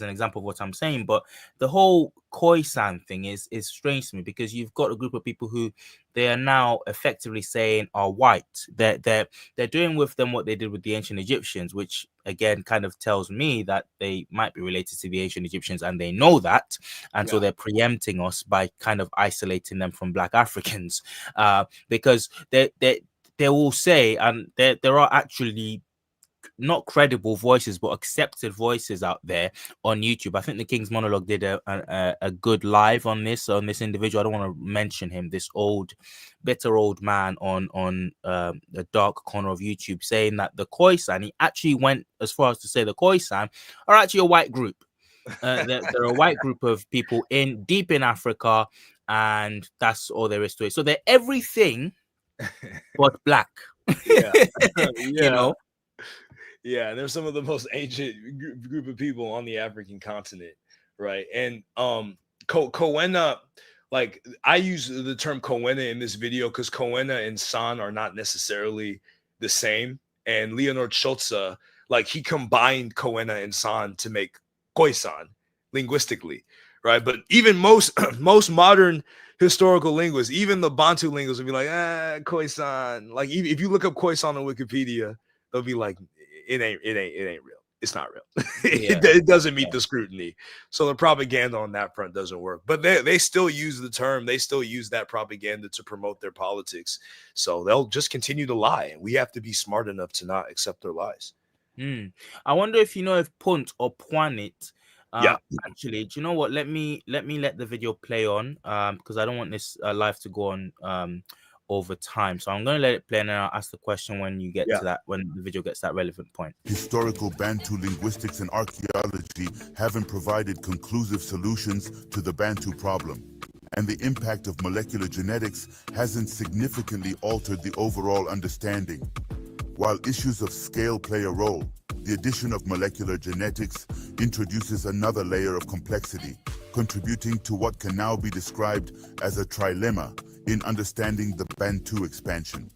an example of what I'm saying, but the whole Khoisan thing is strange to me, because you've got a group of people who they are now effectively saying are white. They're doing with them what they did with the ancient Egyptians, which again kind of tells me that they might be related to the ancient Egyptians, and they know that, and so they're preempting us by kind of isolating them from Black Africans, because they will say, and there are actually not credible voices, but accepted voices out there on YouTube. I think the King's Monologue did a good live on this individual. I don't want to mention him. This bitter old man on the dark corner of YouTube, saying that the Khoisan, he actually went as far as to say the Khoisan are actually a white group. They're a white group of people deep in Africa, and that's all there is to it. So they're everything but black. Yeah, they're some of the most ancient group of people on the African continent, right? And Kowena, like, I use the term Kowena in this video because Kowena and San are not necessarily the same. And Leonard Schulze, like, he combined Kowena and San to make Khoisan linguistically, right? But even most modern historical linguists, even the Bantu linguists, would be like, Khoisan. Like, if you look up Khoisan on Wikipedia, they'll be like, it ain't real. It's not real. It doesn't meet the scrutiny. So the propaganda on that front doesn't work. But they still use the term. They still use that propaganda to promote their politics. So they'll just continue to lie. And we have to be smart enough to not accept their lies. I wonder if you know if Punt or Pwanit. Actually, do you know what? Let me let the video play on, because I don't want this live to go on over time. So I'm going to let it play, and then I'll ask the question when you get to that, when the video gets that relevant point. Historical Bantu linguistics and archaeology haven't provided conclusive solutions to the Bantu problem, and the impact of molecular genetics hasn't significantly altered the overall understanding. While issues of scale play a role, the addition of molecular genetics introduces another layer of complexity, contributing to what can now be described as a trilemma in understanding the Bantu expansion.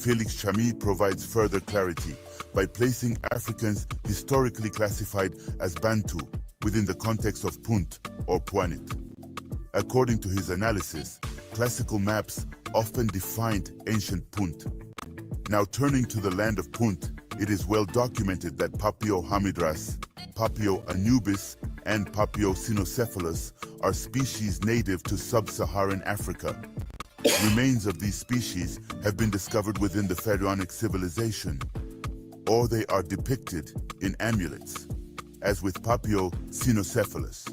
Felix Chami provides further clarity by placing Africans historically classified as Bantu within the context of Punt or Pwanit. According to his analysis, classical maps often defined ancient Punt. Now, turning to the land of Punt, it is well documented that Papio Hamidras Papio anubis and Papio cynocephalus are species native to sub-Saharan Africa. Remains of these species have been discovered within the pharaonic civilization, or they are depicted in amulets, as with Papio cynocephalus.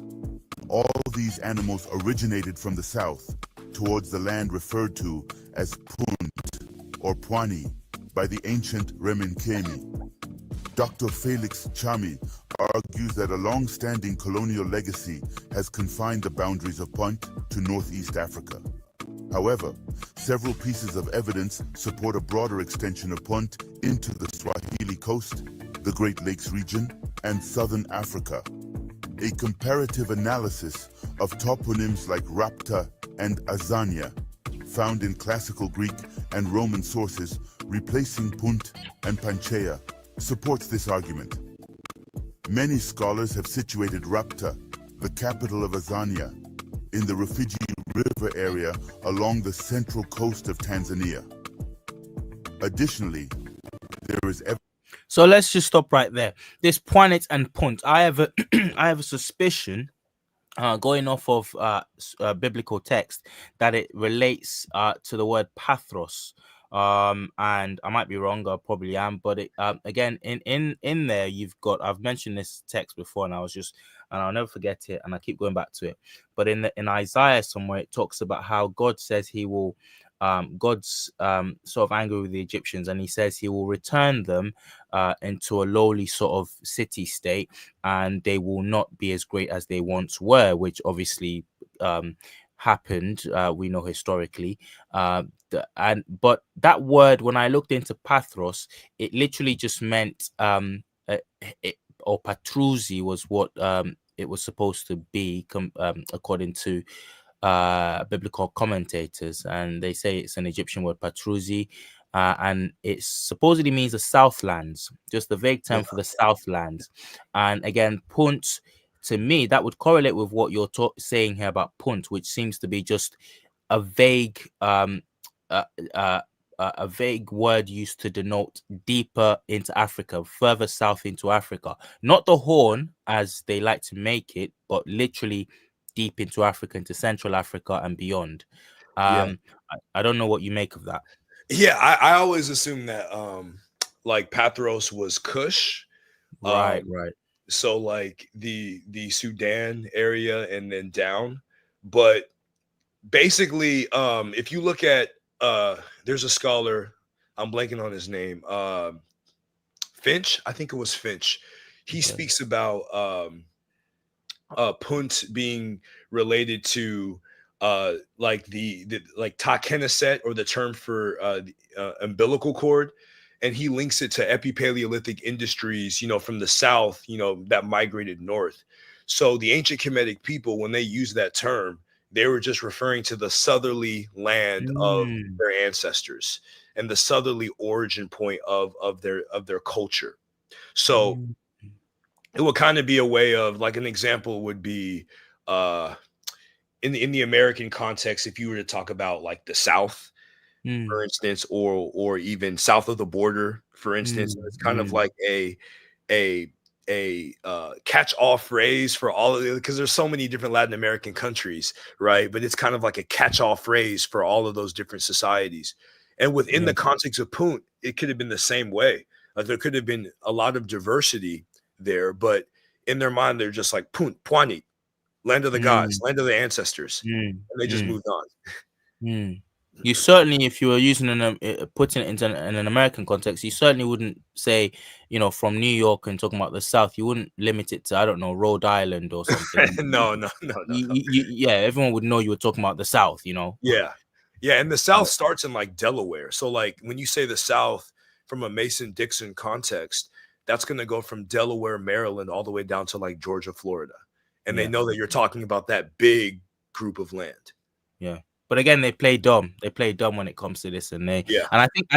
All these animals originated from the south, towards the land referred to as Punt or Pwani by the ancient Remenkemi. Dr. Felix Chami argues that a long-standing colonial legacy has confined the boundaries of Punt to northeast Africa. However, several pieces of evidence support a broader extension of Punt into the Swahili coast, the Great Lakes region, and southern Africa. A comparative analysis of toponyms like Rapta and Azania, found in classical Greek and Roman sources replacing Punt and Panchaea, supports this argument. Many scholars have situated Rapta, the capital of Azania, in the Rufiji River area along the central coast of Tanzania. Additionally, there is evidence. So let's just stop right there. This Pwanet and Punt, I have a I have a suspicion, going off of biblical text, that it relates to the word pathros. And I might be wrong, I probably am, but it again, in there you've got, I've mentioned this text before, and I'll never forget it, and I keep going back to it. But in Isaiah somewhere, it talks about how God says he will God's sort of angry with the Egyptians, and he says he will return them into a lowly sort of city state, and they will not be as great as they once were, which obviously happened, we know historically. But that word, when I looked into pathros, it literally just meant or patruzi was what it was supposed to be, according to biblical commentators, and they say it's an Egyptian word, patruzi, and it supposedly means the Southlands, just the vague term for the Southlands. And again, Punt, to me, that would correlate with what you're saying here about Punt, which seems to be just a vague a vague word used to denote deeper into Africa, further south into Africa, not the Horn as they like to make it, but literally deep into Africa, into Central Africa and beyond. I don't know what you make of that. Yeah, I always assume that like Pathros was Kush. Right. So like the Sudan area and then down. But basically, if you look at there's a scholar, I'm blanking on his name, Finch, I think it was Finch. He speaks about Punt being related to like the like Takeneset, or the term for umbilical cord, and he links it to epipaleolithic industries, from the south, that migrated north. So the ancient Kemetic people, when they used that term, they were just referring to the southerly land of their ancestors and the southerly origin point of their culture. So it would kind of be a way of, like, an example would be in the American context, if you were to talk about like the South, for instance, or even south of the border, for instance, it's kind of like a catch-all phrase for all of it, because there's so many different Latin American countries, right? But it's kind of like a catch-all phrase for all of those different societies. And within the context of Punt, it could have been the same way. Like, there could have been a lot of diversity there, but in their mind, they're just like Punt, Pwani, land of the gods, land of the ancestors, and they just moved on. You certainly, if you were using putting it into in an American context, you certainly wouldn't say, from New York and talking about the South. You wouldn't limit it to, I don't know, Rhode Island or something. No. Yeah, everyone would know you were talking about the South. Yeah, and the South starts in like Delaware. So like when you say the South from a Mason-Dixon context, that's going to go from Delaware, Maryland, all the way down to like Georgia, Florida, and they know that you're talking about that big group of land. Yeah. But again, they play dumb. They play dumb when it comes to this, and I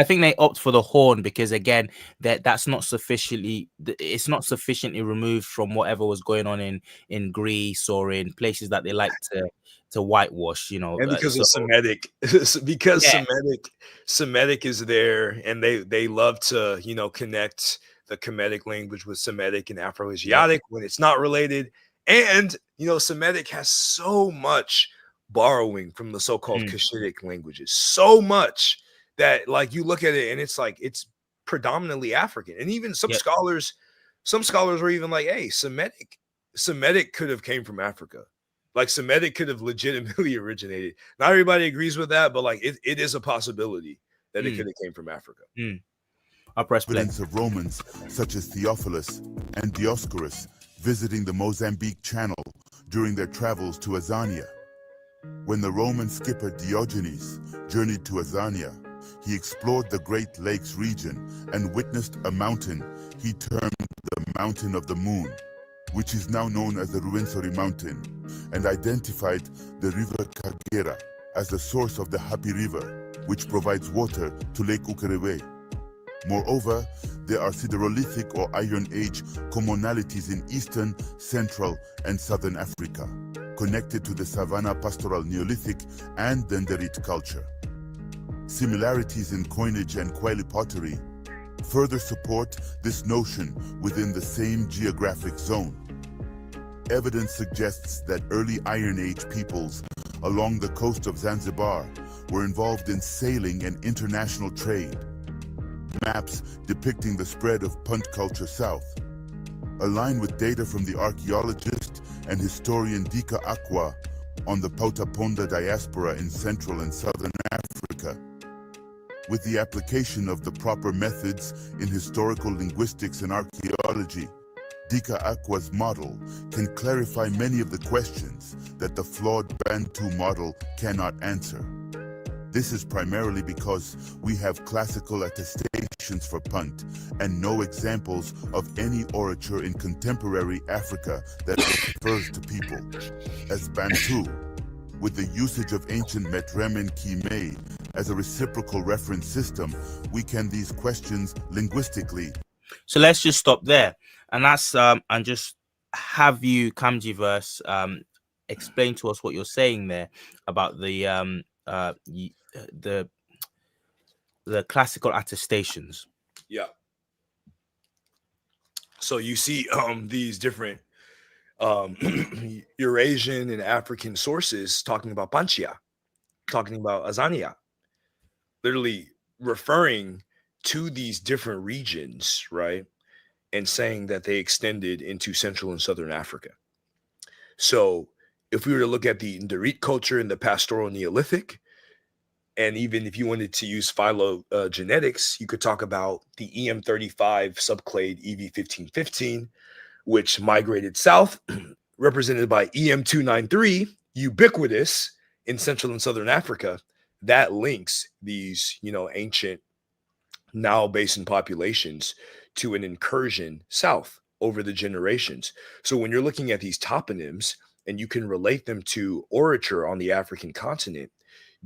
think they opt for the Horn because, again, that's not sufficiently. It's not sufficiently removed from whatever was going on in Greece or in places that they like to whitewash. And because of Semitic, Semitic is there, and they love to connect the Kemetic language with Semitic and Afro-Asiatic when it's not related. And, Semitic has so much borrowing from the so-called Cushitic languages, so much that like you look at it and it's like it's predominantly African. And even some scholars were even like, hey, Semitic could have came from Africa. Like Semitic could have legitimately originated. Not everybody agrees with that, but like it is a possibility that it could have came from Africa. Evidence of Romans such as Theophilus and Dioscorus visiting the Mozambique Channel during their travels to Azania. When the Roman skipper Diogenes journeyed to Azania, he explored the Great Lakes region and witnessed a mountain he termed the Mountain of the Moon, which is now known as the Ruwenzori Mountain, and identified the River Kagera as the source of the Happy River, which provides water to Lake Ukerewe. Moreover, there are Siderolithic or Iron Age commonalities in Eastern, Central, and Southern Africa, connected to the Savannah Pastoral Neolithic and Denderit culture. Similarities in coinage and Kweli pottery further support this notion within the same geographic zone. Evidence suggests that early Iron Age peoples along the coast of Zanzibar were involved in sailing and international trade. Maps depicting the spread of Punt culture south align with data from the archaeologist and historian Dika Akwa on the Poutaponda diaspora in Central and Southern Africa. With the application of the proper methods in historical linguistics and archaeology, Dika Akwa's model can clarify many of the questions that the flawed Bantu model cannot answer. This is primarily because we have classical attestations for Punt and no examples of any orature in contemporary Africa that refers to people as Bantu, with the usage of ancient Metrem and Kime as a reciprocal reference system, weaken these questions linguistically. So let's just stop there, and that's and just have you, Kamjiverse, explain to us what you're saying there about the classical attestations. Yeah. So you see these different Eurasian and African sources talking about Panchia, talking about Azania, literally referring to these different regions, right? And saying that they extended into Central and Southern Africa. So if we were to look at the Nderit culture in the pastoral Neolithic, and even if you wanted to use phylogenetics, you could talk about the EM35 subclade EV1515, which migrated south, represented by EM293, ubiquitous in Central and Southern Africa, that links these, ancient Nile Basin populations to an incursion south over the generations. So when you're looking at these toponyms and you can relate them to orature on the African continent,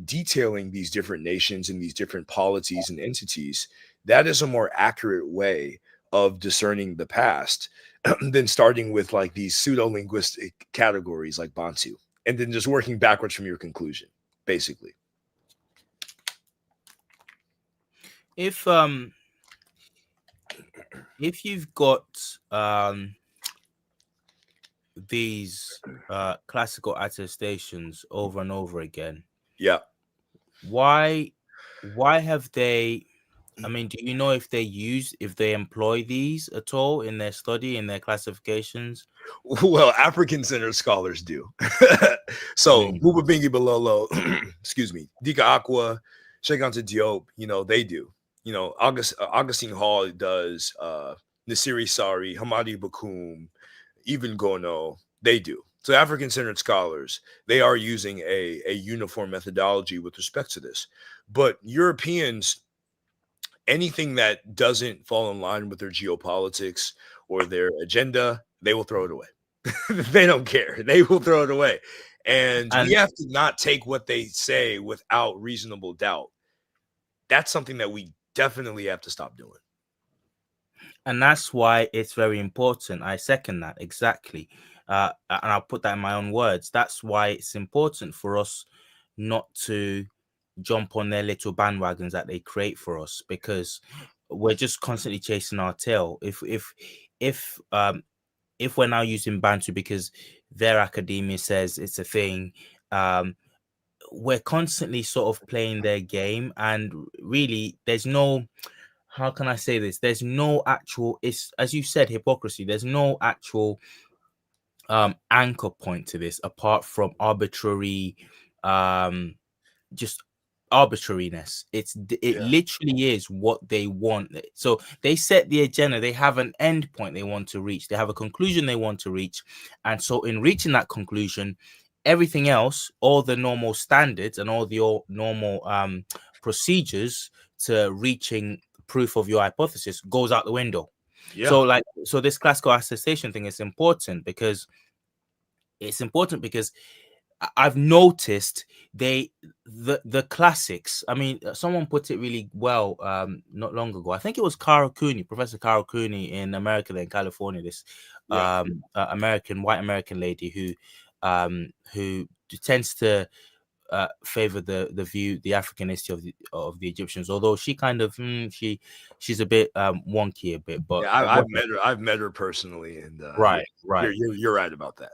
detailing these different nations and these different polities and entities, that is a more accurate way of discerning the past than starting with like these pseudo-linguistic categories like Bantu, and then just working backwards from your conclusion, basically. If you've got these classical attestations over and over again, yeah, why have they, I mean, do you know if they employ these at all in their study, in their classifications? Well, African-centered scholars do. So Bubabingi Balolo, excuse me, Dika Aqua, Shekanta Diop, they do. Augustine Hall does, Nasiri Sari, Hamadi Bakum, even Gono, they do. So African-centered scholars, they are using a uniform methodology with respect to this. But Europeans, anything that doesn't fall in line with their geopolitics or their agenda, they will throw it away. They don't care. They will throw it away. And we have to not take what they say without reasonable doubt. That's something that we definitely have to stop doing. And that's why it's very important. I second that exactly. And I'll put that in my own words. That's why it's important for us not to jump on their little bandwagons that they create for us, because we're just constantly chasing our tail. If we're now using Bantu because their academia says it's a thing, we're constantly sort of playing their game, and really there's no, how can I say this, there's no actual, it's, as you said, hypocrisy. There's no actual anchor point to this apart from arbitrary, just arbitrariness. It literally is what they want. So they set the agenda, they have an end point they want to reach, they have a conclusion they want to reach, and so in reaching that conclusion, everything else, all the normal standards and all the normal procedures to reaching proof of your hypothesis goes out the window. So this classical attestation thing is important because I've noticed the classics. I mean, someone put it really well not long ago. I think it was Professor Carol Cooney in America, in California. This white American lady who tends to favor the African history of the Egyptians. Although she kind of she's a bit wonky a bit. But I've met her personally, and right. You're right about that.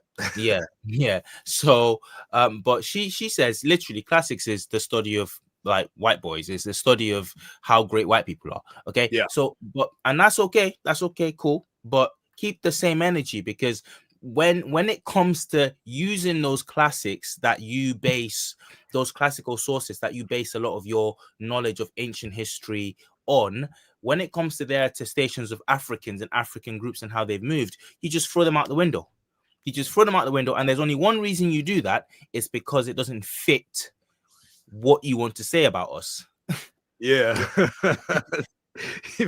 yeah. So but she says literally classics is the study of like white boys, is the study of how great white people are. Okay. So and that's okay, cool, but keep the same energy, because when it comes to using those classics that you base, those classical sources that you base a lot of your knowledge of ancient history on, when it comes to their attestations of Africans and African groups and how they've moved, you just throw them out the window. And there's only one reason you do that. It's because it doesn't fit what you want to say about us.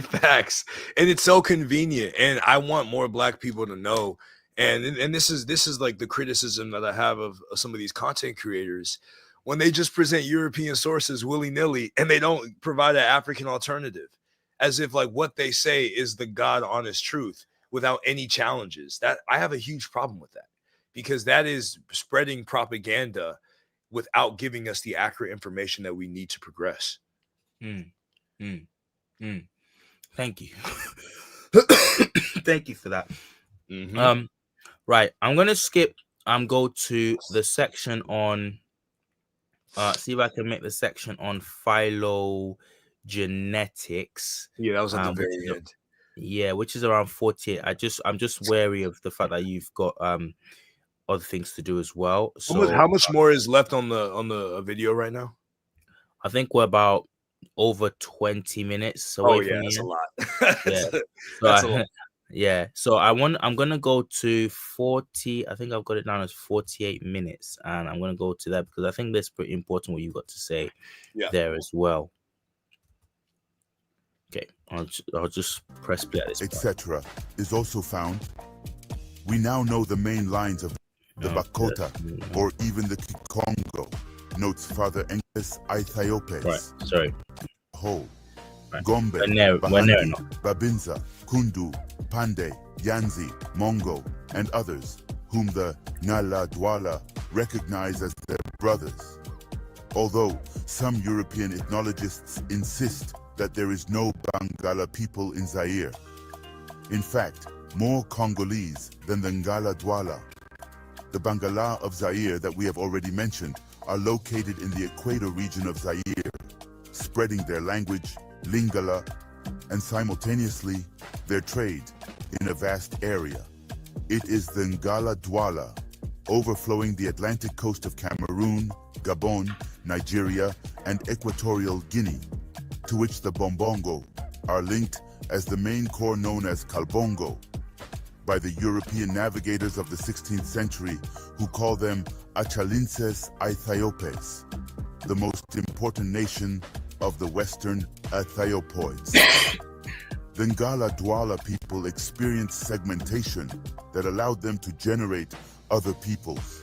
Facts. And it's so convenient, and I want more Black people to know. And this is like the criticism that I have of some of these content creators, when they just present European sources willy-nilly and they don't provide an African alternative, as if like what they say is the God honest truth without any challenges. That I have a huge problem with that, because that is spreading propaganda without giving us the accurate information that we need to progress. Thank you. Thank you for that. Mm-hmm. Right, I'm gonna skip and go to the section on see if I can make the section on phylogenetics. Yeah, that was at the very end. Yeah, which is around 48. I'm just wary of the fact that you've got other things to do as well. So how much more is left on the video right now? I think we're about over 20 minutes away from that's the a end. lot. That's a lot. Yeah, so I'm gonna go to 40. I think I've got it down as 48 minutes, and I'm gonna go to that because I think that's pretty important what you got to say there as well. Okay, I'll just press play at this point. Etc. is also found. We now know the main lines of the Bakota or even the Kikongo, notes Father Enges Aethiopes. Right, sorry. Ho, Gombe, We're Bahandi, Babinza, Kundu, Pande, Yanzi, Mongo, and others, whom the Ngala Douala recognize as their brothers. Although some European ethnologists insist that there is no Bangala people in Zaire. In fact, more Congolese than the Ngala Douala. The Bangala of Zaire that we have already mentioned are located in the equator region of Zaire, spreading their language, Lingala, and simultaneously their trade in a vast area. It is the Ngala Douala, overflowing the Atlantic coast of Cameroon, Gabon, Nigeria, and Equatorial Guinea, to which the Bombongo are linked as the main core known as Kalbongo by the European navigators of the 16th century, who call them Achalinces Aethiopes, the most important nation of the Western Aethiopoids. The Ngala Douala people experienced segmentation that allowed them to generate other peoples.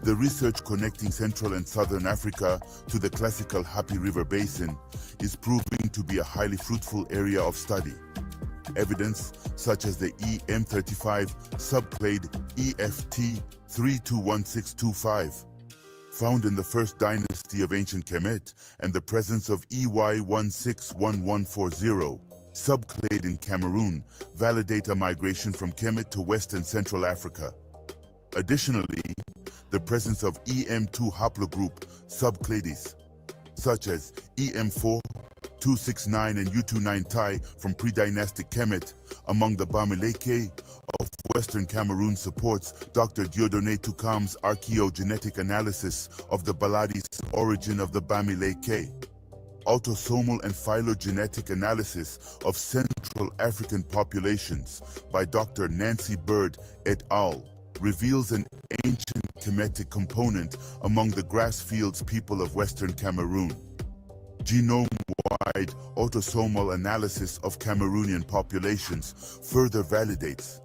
The research connecting Central and Southern Africa to the classical Happy River Basin is proving to be a highly fruitful area of study. Evidence such as the EM35 subclade EFT 321625, found in the first dynasty of ancient Kemet, and the presence of EY161140, subclade in Cameroon, validate a migration from Kemet to West and Central Africa. Additionally, the presence of EM2 haplogroup subclades, such as EM4, 269 and U29 Tai from pre-dynastic Kemet among the Bamileke of Western Cameroon supports Dr. Dieudonné Toukam's archaeogenetic analysis of the Baladi's origin of the Bamileke. Autosomal and phylogenetic analysis of Central African populations by Dr. Nancy Bird et al. Reveals an ancient Kemetic component among the grassfields people of Western Cameroon. Genome-wide autosomal analysis of Cameroonian populations further validates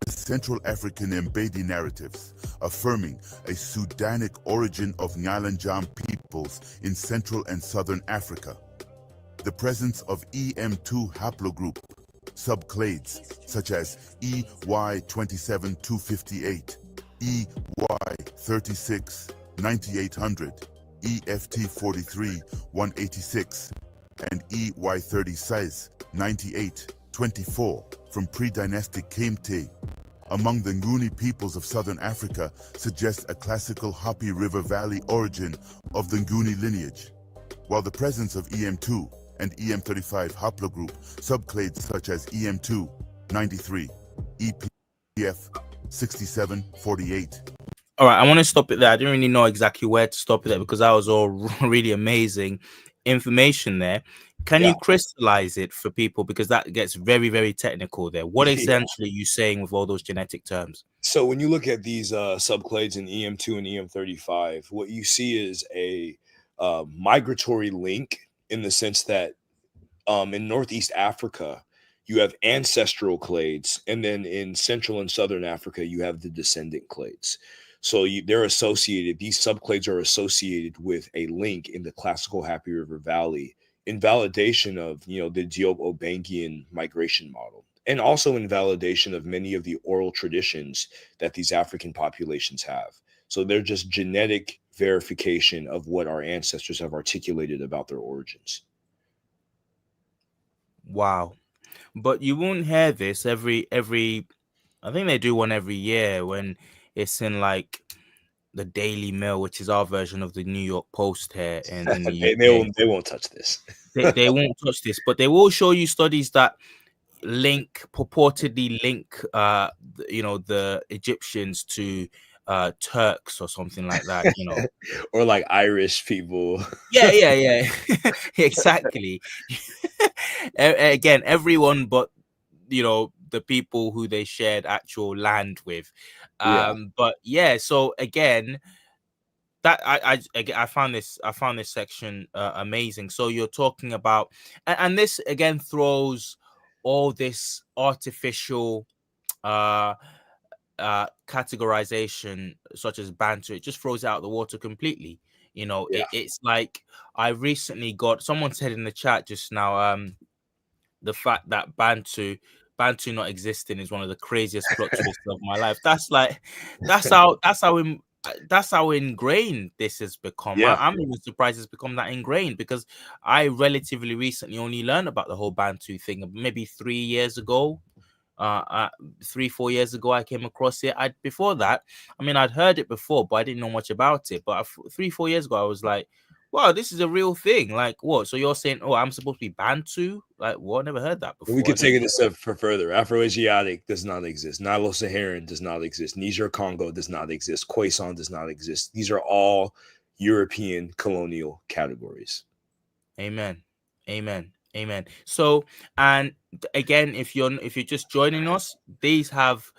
the Central African Mbedi narratives, affirming a Sudanic origin of Nyalanjam peoples in Central and Southern Africa. The presence of EM2 haplogroup subclades such as EY27258, EY36 9800, EFT43 186, and EY36 9824 from pre-dynastic Kemte among the Nguni peoples of southern Africa suggests a classical Hapi River Valley origin of the Nguni lineage, while the presence of EM2 and EM35 haplogroup subclades such as EM2 93, EPF 6748. All right, I want to stop it there. I didn't really know exactly where to stop it there because that was all really amazing information there. Can you crystallize it for people, because that gets very, very technical there? What essentially are you saying with all those genetic terms? So when you look at these subclades in EM2 and EM35, what you see is a migratory link in the sense that in Northeast Africa, you have ancestral clades, and then in Central and Southern Africa, you have the descendant clades. So they're associated, these subclades are associated with a link in the classical Happy River Valley in validation of, the Diop Obangian migration model, and also in validation of many of the oral traditions that these African populations have. So they're just genetic verification of what our ancestors have articulated about their origins. Wow. But you won't hear this every I think they do one every year when it's in like the Daily Mail, which is our version of the New York Post here in the UK. They won't touch this. They won't touch this, but they will show you studies that purportedly link the Egyptians to Turks or something like that, or like Irish people. Yeah. Exactly. Again, everyone but the people who they shared actual land with. But yeah, so again, that I found this section amazing. So you're talking about, and this again throws all this artificial categorization such as Bantu. It just throws it out the water completely. It's like I recently got, someone said in the chat just now, the fact that Bantu not existing is one of the craziest plot twists of my life. That's how ingrained this has become. I'm even surprised it's become that ingrained, because I relatively recently only learned about the whole Bantu thing maybe 3 years ago. 3-4 years ago I came across it. Before that, I'd heard it before, but I didn't know much about it. But 3-4 years ago I was like, wow, this is a real thing. Like, what? So you're saying, I'm supposed to be Bantu? Like, what? Never heard that before. We could take it a step further. Afro-Asiatic does not exist. Nilo-Saharan does not exist. Niger-Congo does not exist. Khoisan does not exist. These are all European colonial categories. Amen. So, and again, if you're just joining us, these have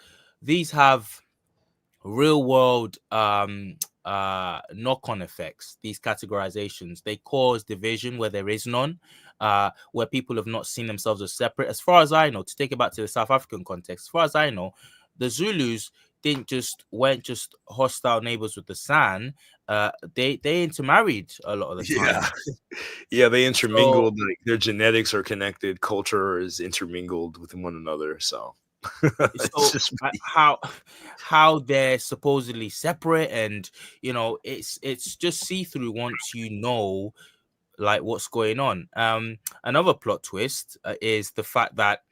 real world knock-on effects. These categorizations, they cause division where there is none, where people have not seen themselves as separate. As far as I know, to take it back to the South African context, as far as I know, the Zulus weren't just hostile neighbors with the San. They intermarried a lot of the time. They intermingled. Like, their genetics are connected, culture is intermingled with one another. So how they're supposedly separate, and it's just see through once you know like what's going on. Another plot twist is the fact that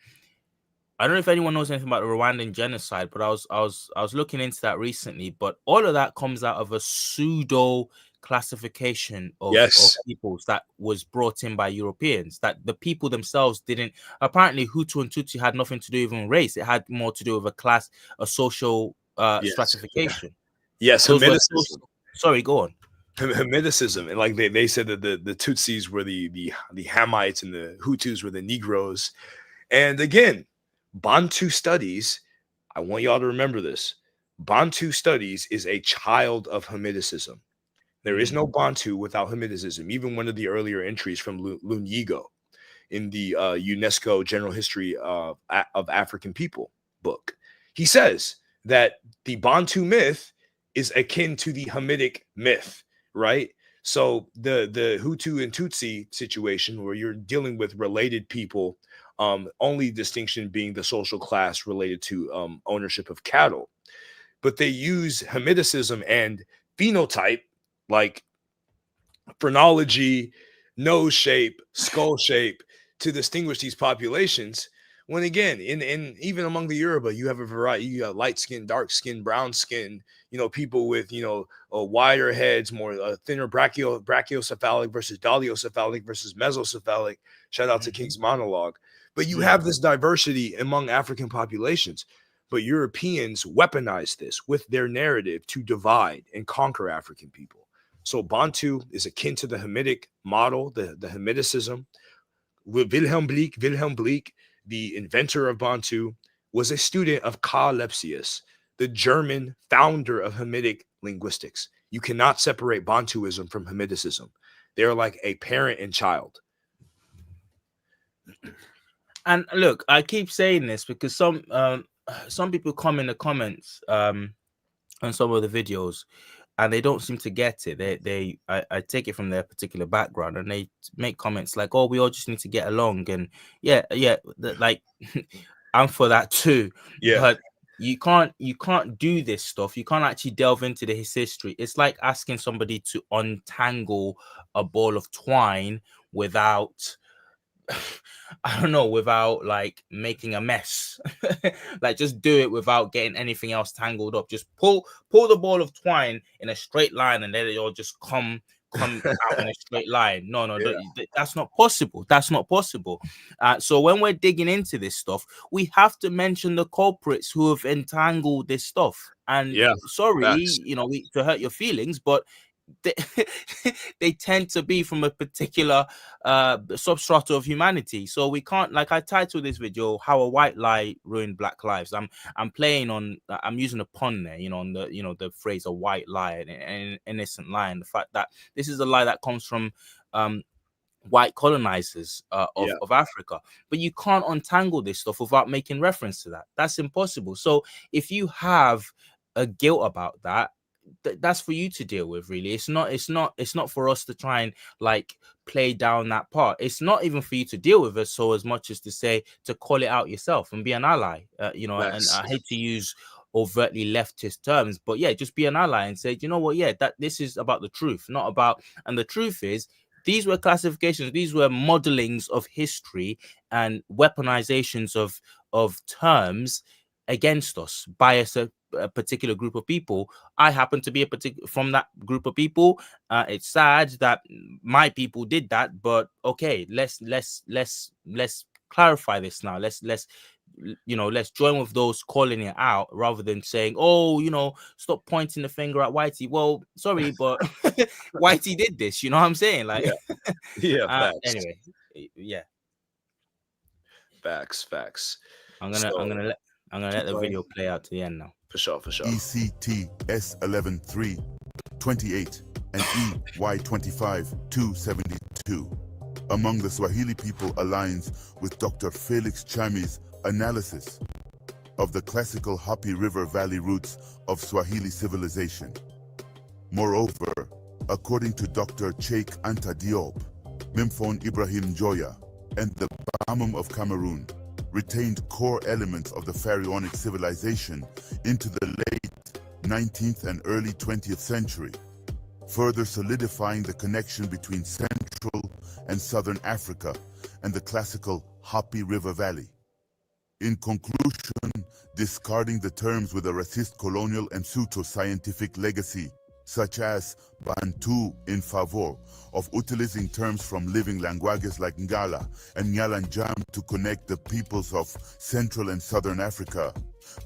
I don't know if anyone knows anything about the Rwandan genocide, but I was looking into that recently. But all of that comes out of a pseudo classification of Yes. peoples that was brought in by Europeans. That the people themselves didn't. Apparently, Hutu and Tutsi had nothing to do with race. It had more to do with a class, a social Yes. stratification. Yes, Those were Hamidicism. sorry, go on. Hamidicism, and like they said that the Tutsis were the Hamites and the Hutus were the Negroes. And again, Bantu studies, I want y'all to remember this. Bantu studies is a child of Hamidicism. There is no Bantu without Hamidicism. Even one of the earlier entries from Lunyigo in the UNESCO General History of African People book, he says that the Bantu myth is akin to the Hamitic myth, right? So the Hutu and Tutsi situation, where you're dealing with related people, only distinction being the social class related to ownership of cattle. But they use Hamidicism and phenotype, like phrenology, nose shape, skull shape, to distinguish these populations. When again, in even among the Yoruba, you have a variety. You got light skin, dark skin, brown skin. People with wider heads, more thinner brachiocephalic versus dolichocephalic versus mesocephalic. Shout out to King's Monologue. But you have this diversity among African populations. But Europeans weaponize this with their narrative to divide and conquer African people. So Bantu is akin to the Hamitic model, the Hamidicism. Wilhelm Bleek, the inventor of Bantu, was a student of Karl Lepsius, the German founder of Hamitic linguistics. You cannot separate Bantuism from Hamidicism. They're like a parent and child. And look, I keep saying this because some people come in the comments on some of the videos and they don't seem to get it. I take it from their particular background and they make comments like, oh, we all just need to get along. And like I'm for that too. Yeah. But you can't do this stuff. You can't actually delve into his history. It's like asking somebody to untangle a ball of twine without I don't know, without like making a mess. Like just do it without getting anything else tangled up. Just pull the ball of twine in a straight line and then it'll just come out in a straight line. No, that's not possible. That's not possible. So when we're digging into this stuff, we have to mention the culprits who have entangled this stuff. And sorry, to hurt your feelings, but they tend to be from a particular substrata of humanity. So we can't, like I titled this video, How a White Lie Ruined Black Lives. I'm using a pun there, on the phrase a white lie, an innocent lie, and the fact that this is a lie that comes from white colonizers of Africa. But you can't untangle this stuff without making reference to that. That's impossible. So if you have a guilt about that, that's for you to deal with. Really, it's not for us to try and like play down that part. It's not even for you to deal with it so as much as to say to call it out yourself and be an ally. And I hate to use overtly leftist terms, but just be an ally and say, you know what, that this is about the truth, not about. And the truth is, these were classifications, these were modelings of history and weaponizations of terms against us by a particular group of people. I happen to be from that group of people. It's sad that my people did that, but okay, let's clarify this now. Let's join with those calling it out rather than saying, oh, stop pointing the finger at Whitey. Well, sorry, but Whitey did this. You know what I'm saying? Like, facts. Anyway, Facts. I'm gonna let the video play out to the end now. For sure. ECT S11-3 28 and EY25 272. Among the Swahili people aligns with Dr. Felix Chami's analysis of the classical Hapi River Valley roots of Swahili civilization. Moreover, according to Dr. Cheikh Anta Diop, Mimphone Ibrahim Joya, and the Bamum of Cameroon, retained core elements of the pharaonic civilization into the late 19th and early 20th century. further solidifying the connection between Central and Southern Africa and the classical Happy River Valley. In conclusion, discarding the terms with a racist colonial and pseudo-scientific legacy, such as Bantu, in favor of utilizing terms from living languages like Ngala and Nyalanjam to connect the peoples of Central and Southern Africa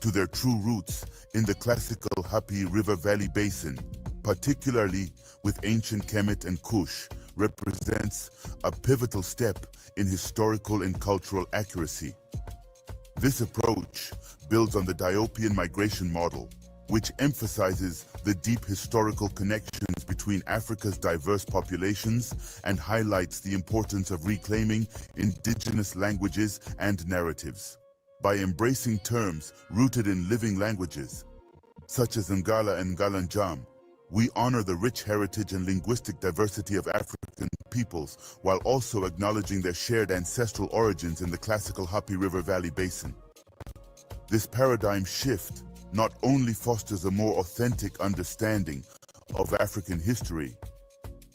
to their true roots in the classical Happy River Valley Basin, particularly with ancient Kemet and Kush, represents a pivotal step in historical and cultural accuracy. This approach builds on the Diopian migration model, which emphasizes the deep historical connections between Africa's diverse populations and highlights the importance of reclaiming indigenous languages and narratives. By embracing terms rooted in living languages, such as Ngala and Ngalanjam, we honor the rich heritage and linguistic diversity of African peoples while also acknowledging their shared ancestral origins in the classical Happy River Valley Basin. This paradigm shift not only fosters a more authentic understanding of African history,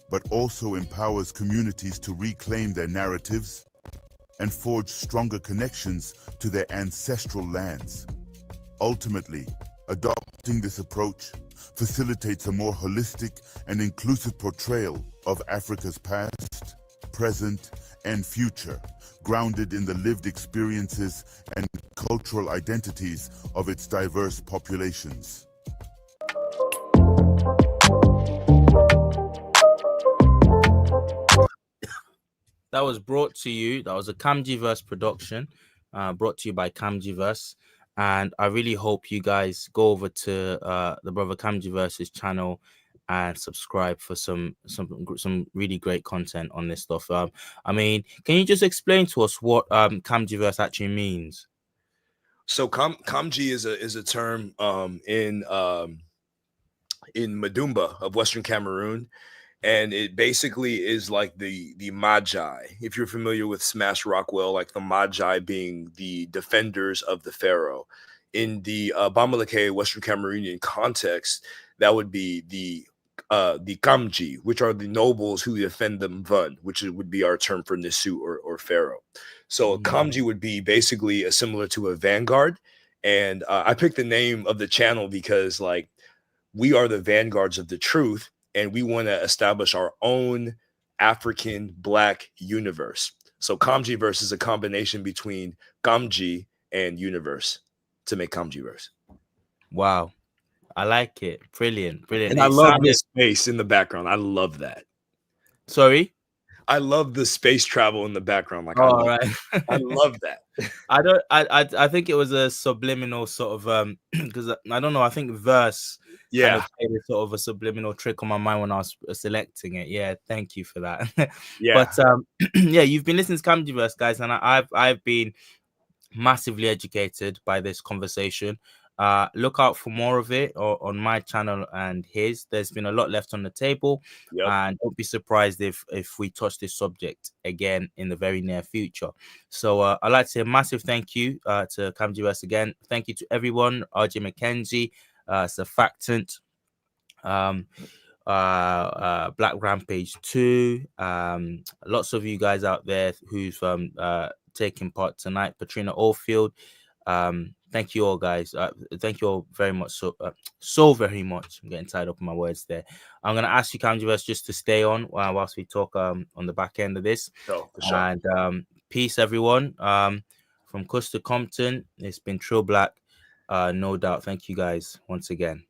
but also empowers communities to reclaim their narratives and forge stronger connections to their ancestral lands. Ultimately, adopting this approach facilitates a more holistic and inclusive portrayal of Africa's past, present, and future, grounded in the lived experiences and cultural identities of its diverse populations. That was brought to you. That was a Kamjiverse production, brought to you by Kamjiverse. And I really hope you guys go over to the brother Kamjiverse's channel and subscribe for some really great content on this stuff. I mean, can you just explain to us what Kamjiverse actually means? So Kamji is a term in Madumba of Western Cameroon, and it basically is like the Magi. If you're familiar with Smash Rockwell, like the Magi being the defenders of the Pharaoh. In the Bamileke Western Cameroonian context, that would be the Kamji, which are the nobles who defend the Mvun, which would be our term for Nisu or Pharaoh. So Kamji would be basically similar to a vanguard. And I picked the name of the channel because like we are the vanguards of the truth, and we want to establish our own African Black universe. So Kamjiverse is a combination between Kamji and universe to make Kamjiverse. Wow. I like it. Brilliant. Brilliant. And I love this space in the background. I love that. Sorry? I love the space travel in the background. Like, oh, right. I love that. I think it was a subliminal sort of because I don't know. I think verse kind of played a sort of a subliminal trick on my mind when I was selecting it. Yeah, thank you for that. Yeah. But yeah, you've been listening to Kamjiverse, guys, and I've been massively educated by this conversation. Look out for more of it on my channel and his. There's been a lot left on the table, and don't be surprised if we touch this subject again in the very near future. So I'd like to say a massive thank you to Kamjiverse again. Thank you to everyone, RJ McKenzie, Surfactant, Black Rampage 2, lots of you guys out there who've taken part tonight, Patrina Oldfield. Thank you all, guys. Thank you all very much. So very much. I'm getting tied up in my words there. I'm gonna ask you, Kamjiverse, just to stay on whilst we talk on the back end of this. Oh, for sure. And peace, everyone. From KushToCompton, it's been Trill Black. No doubt. Thank you guys once again.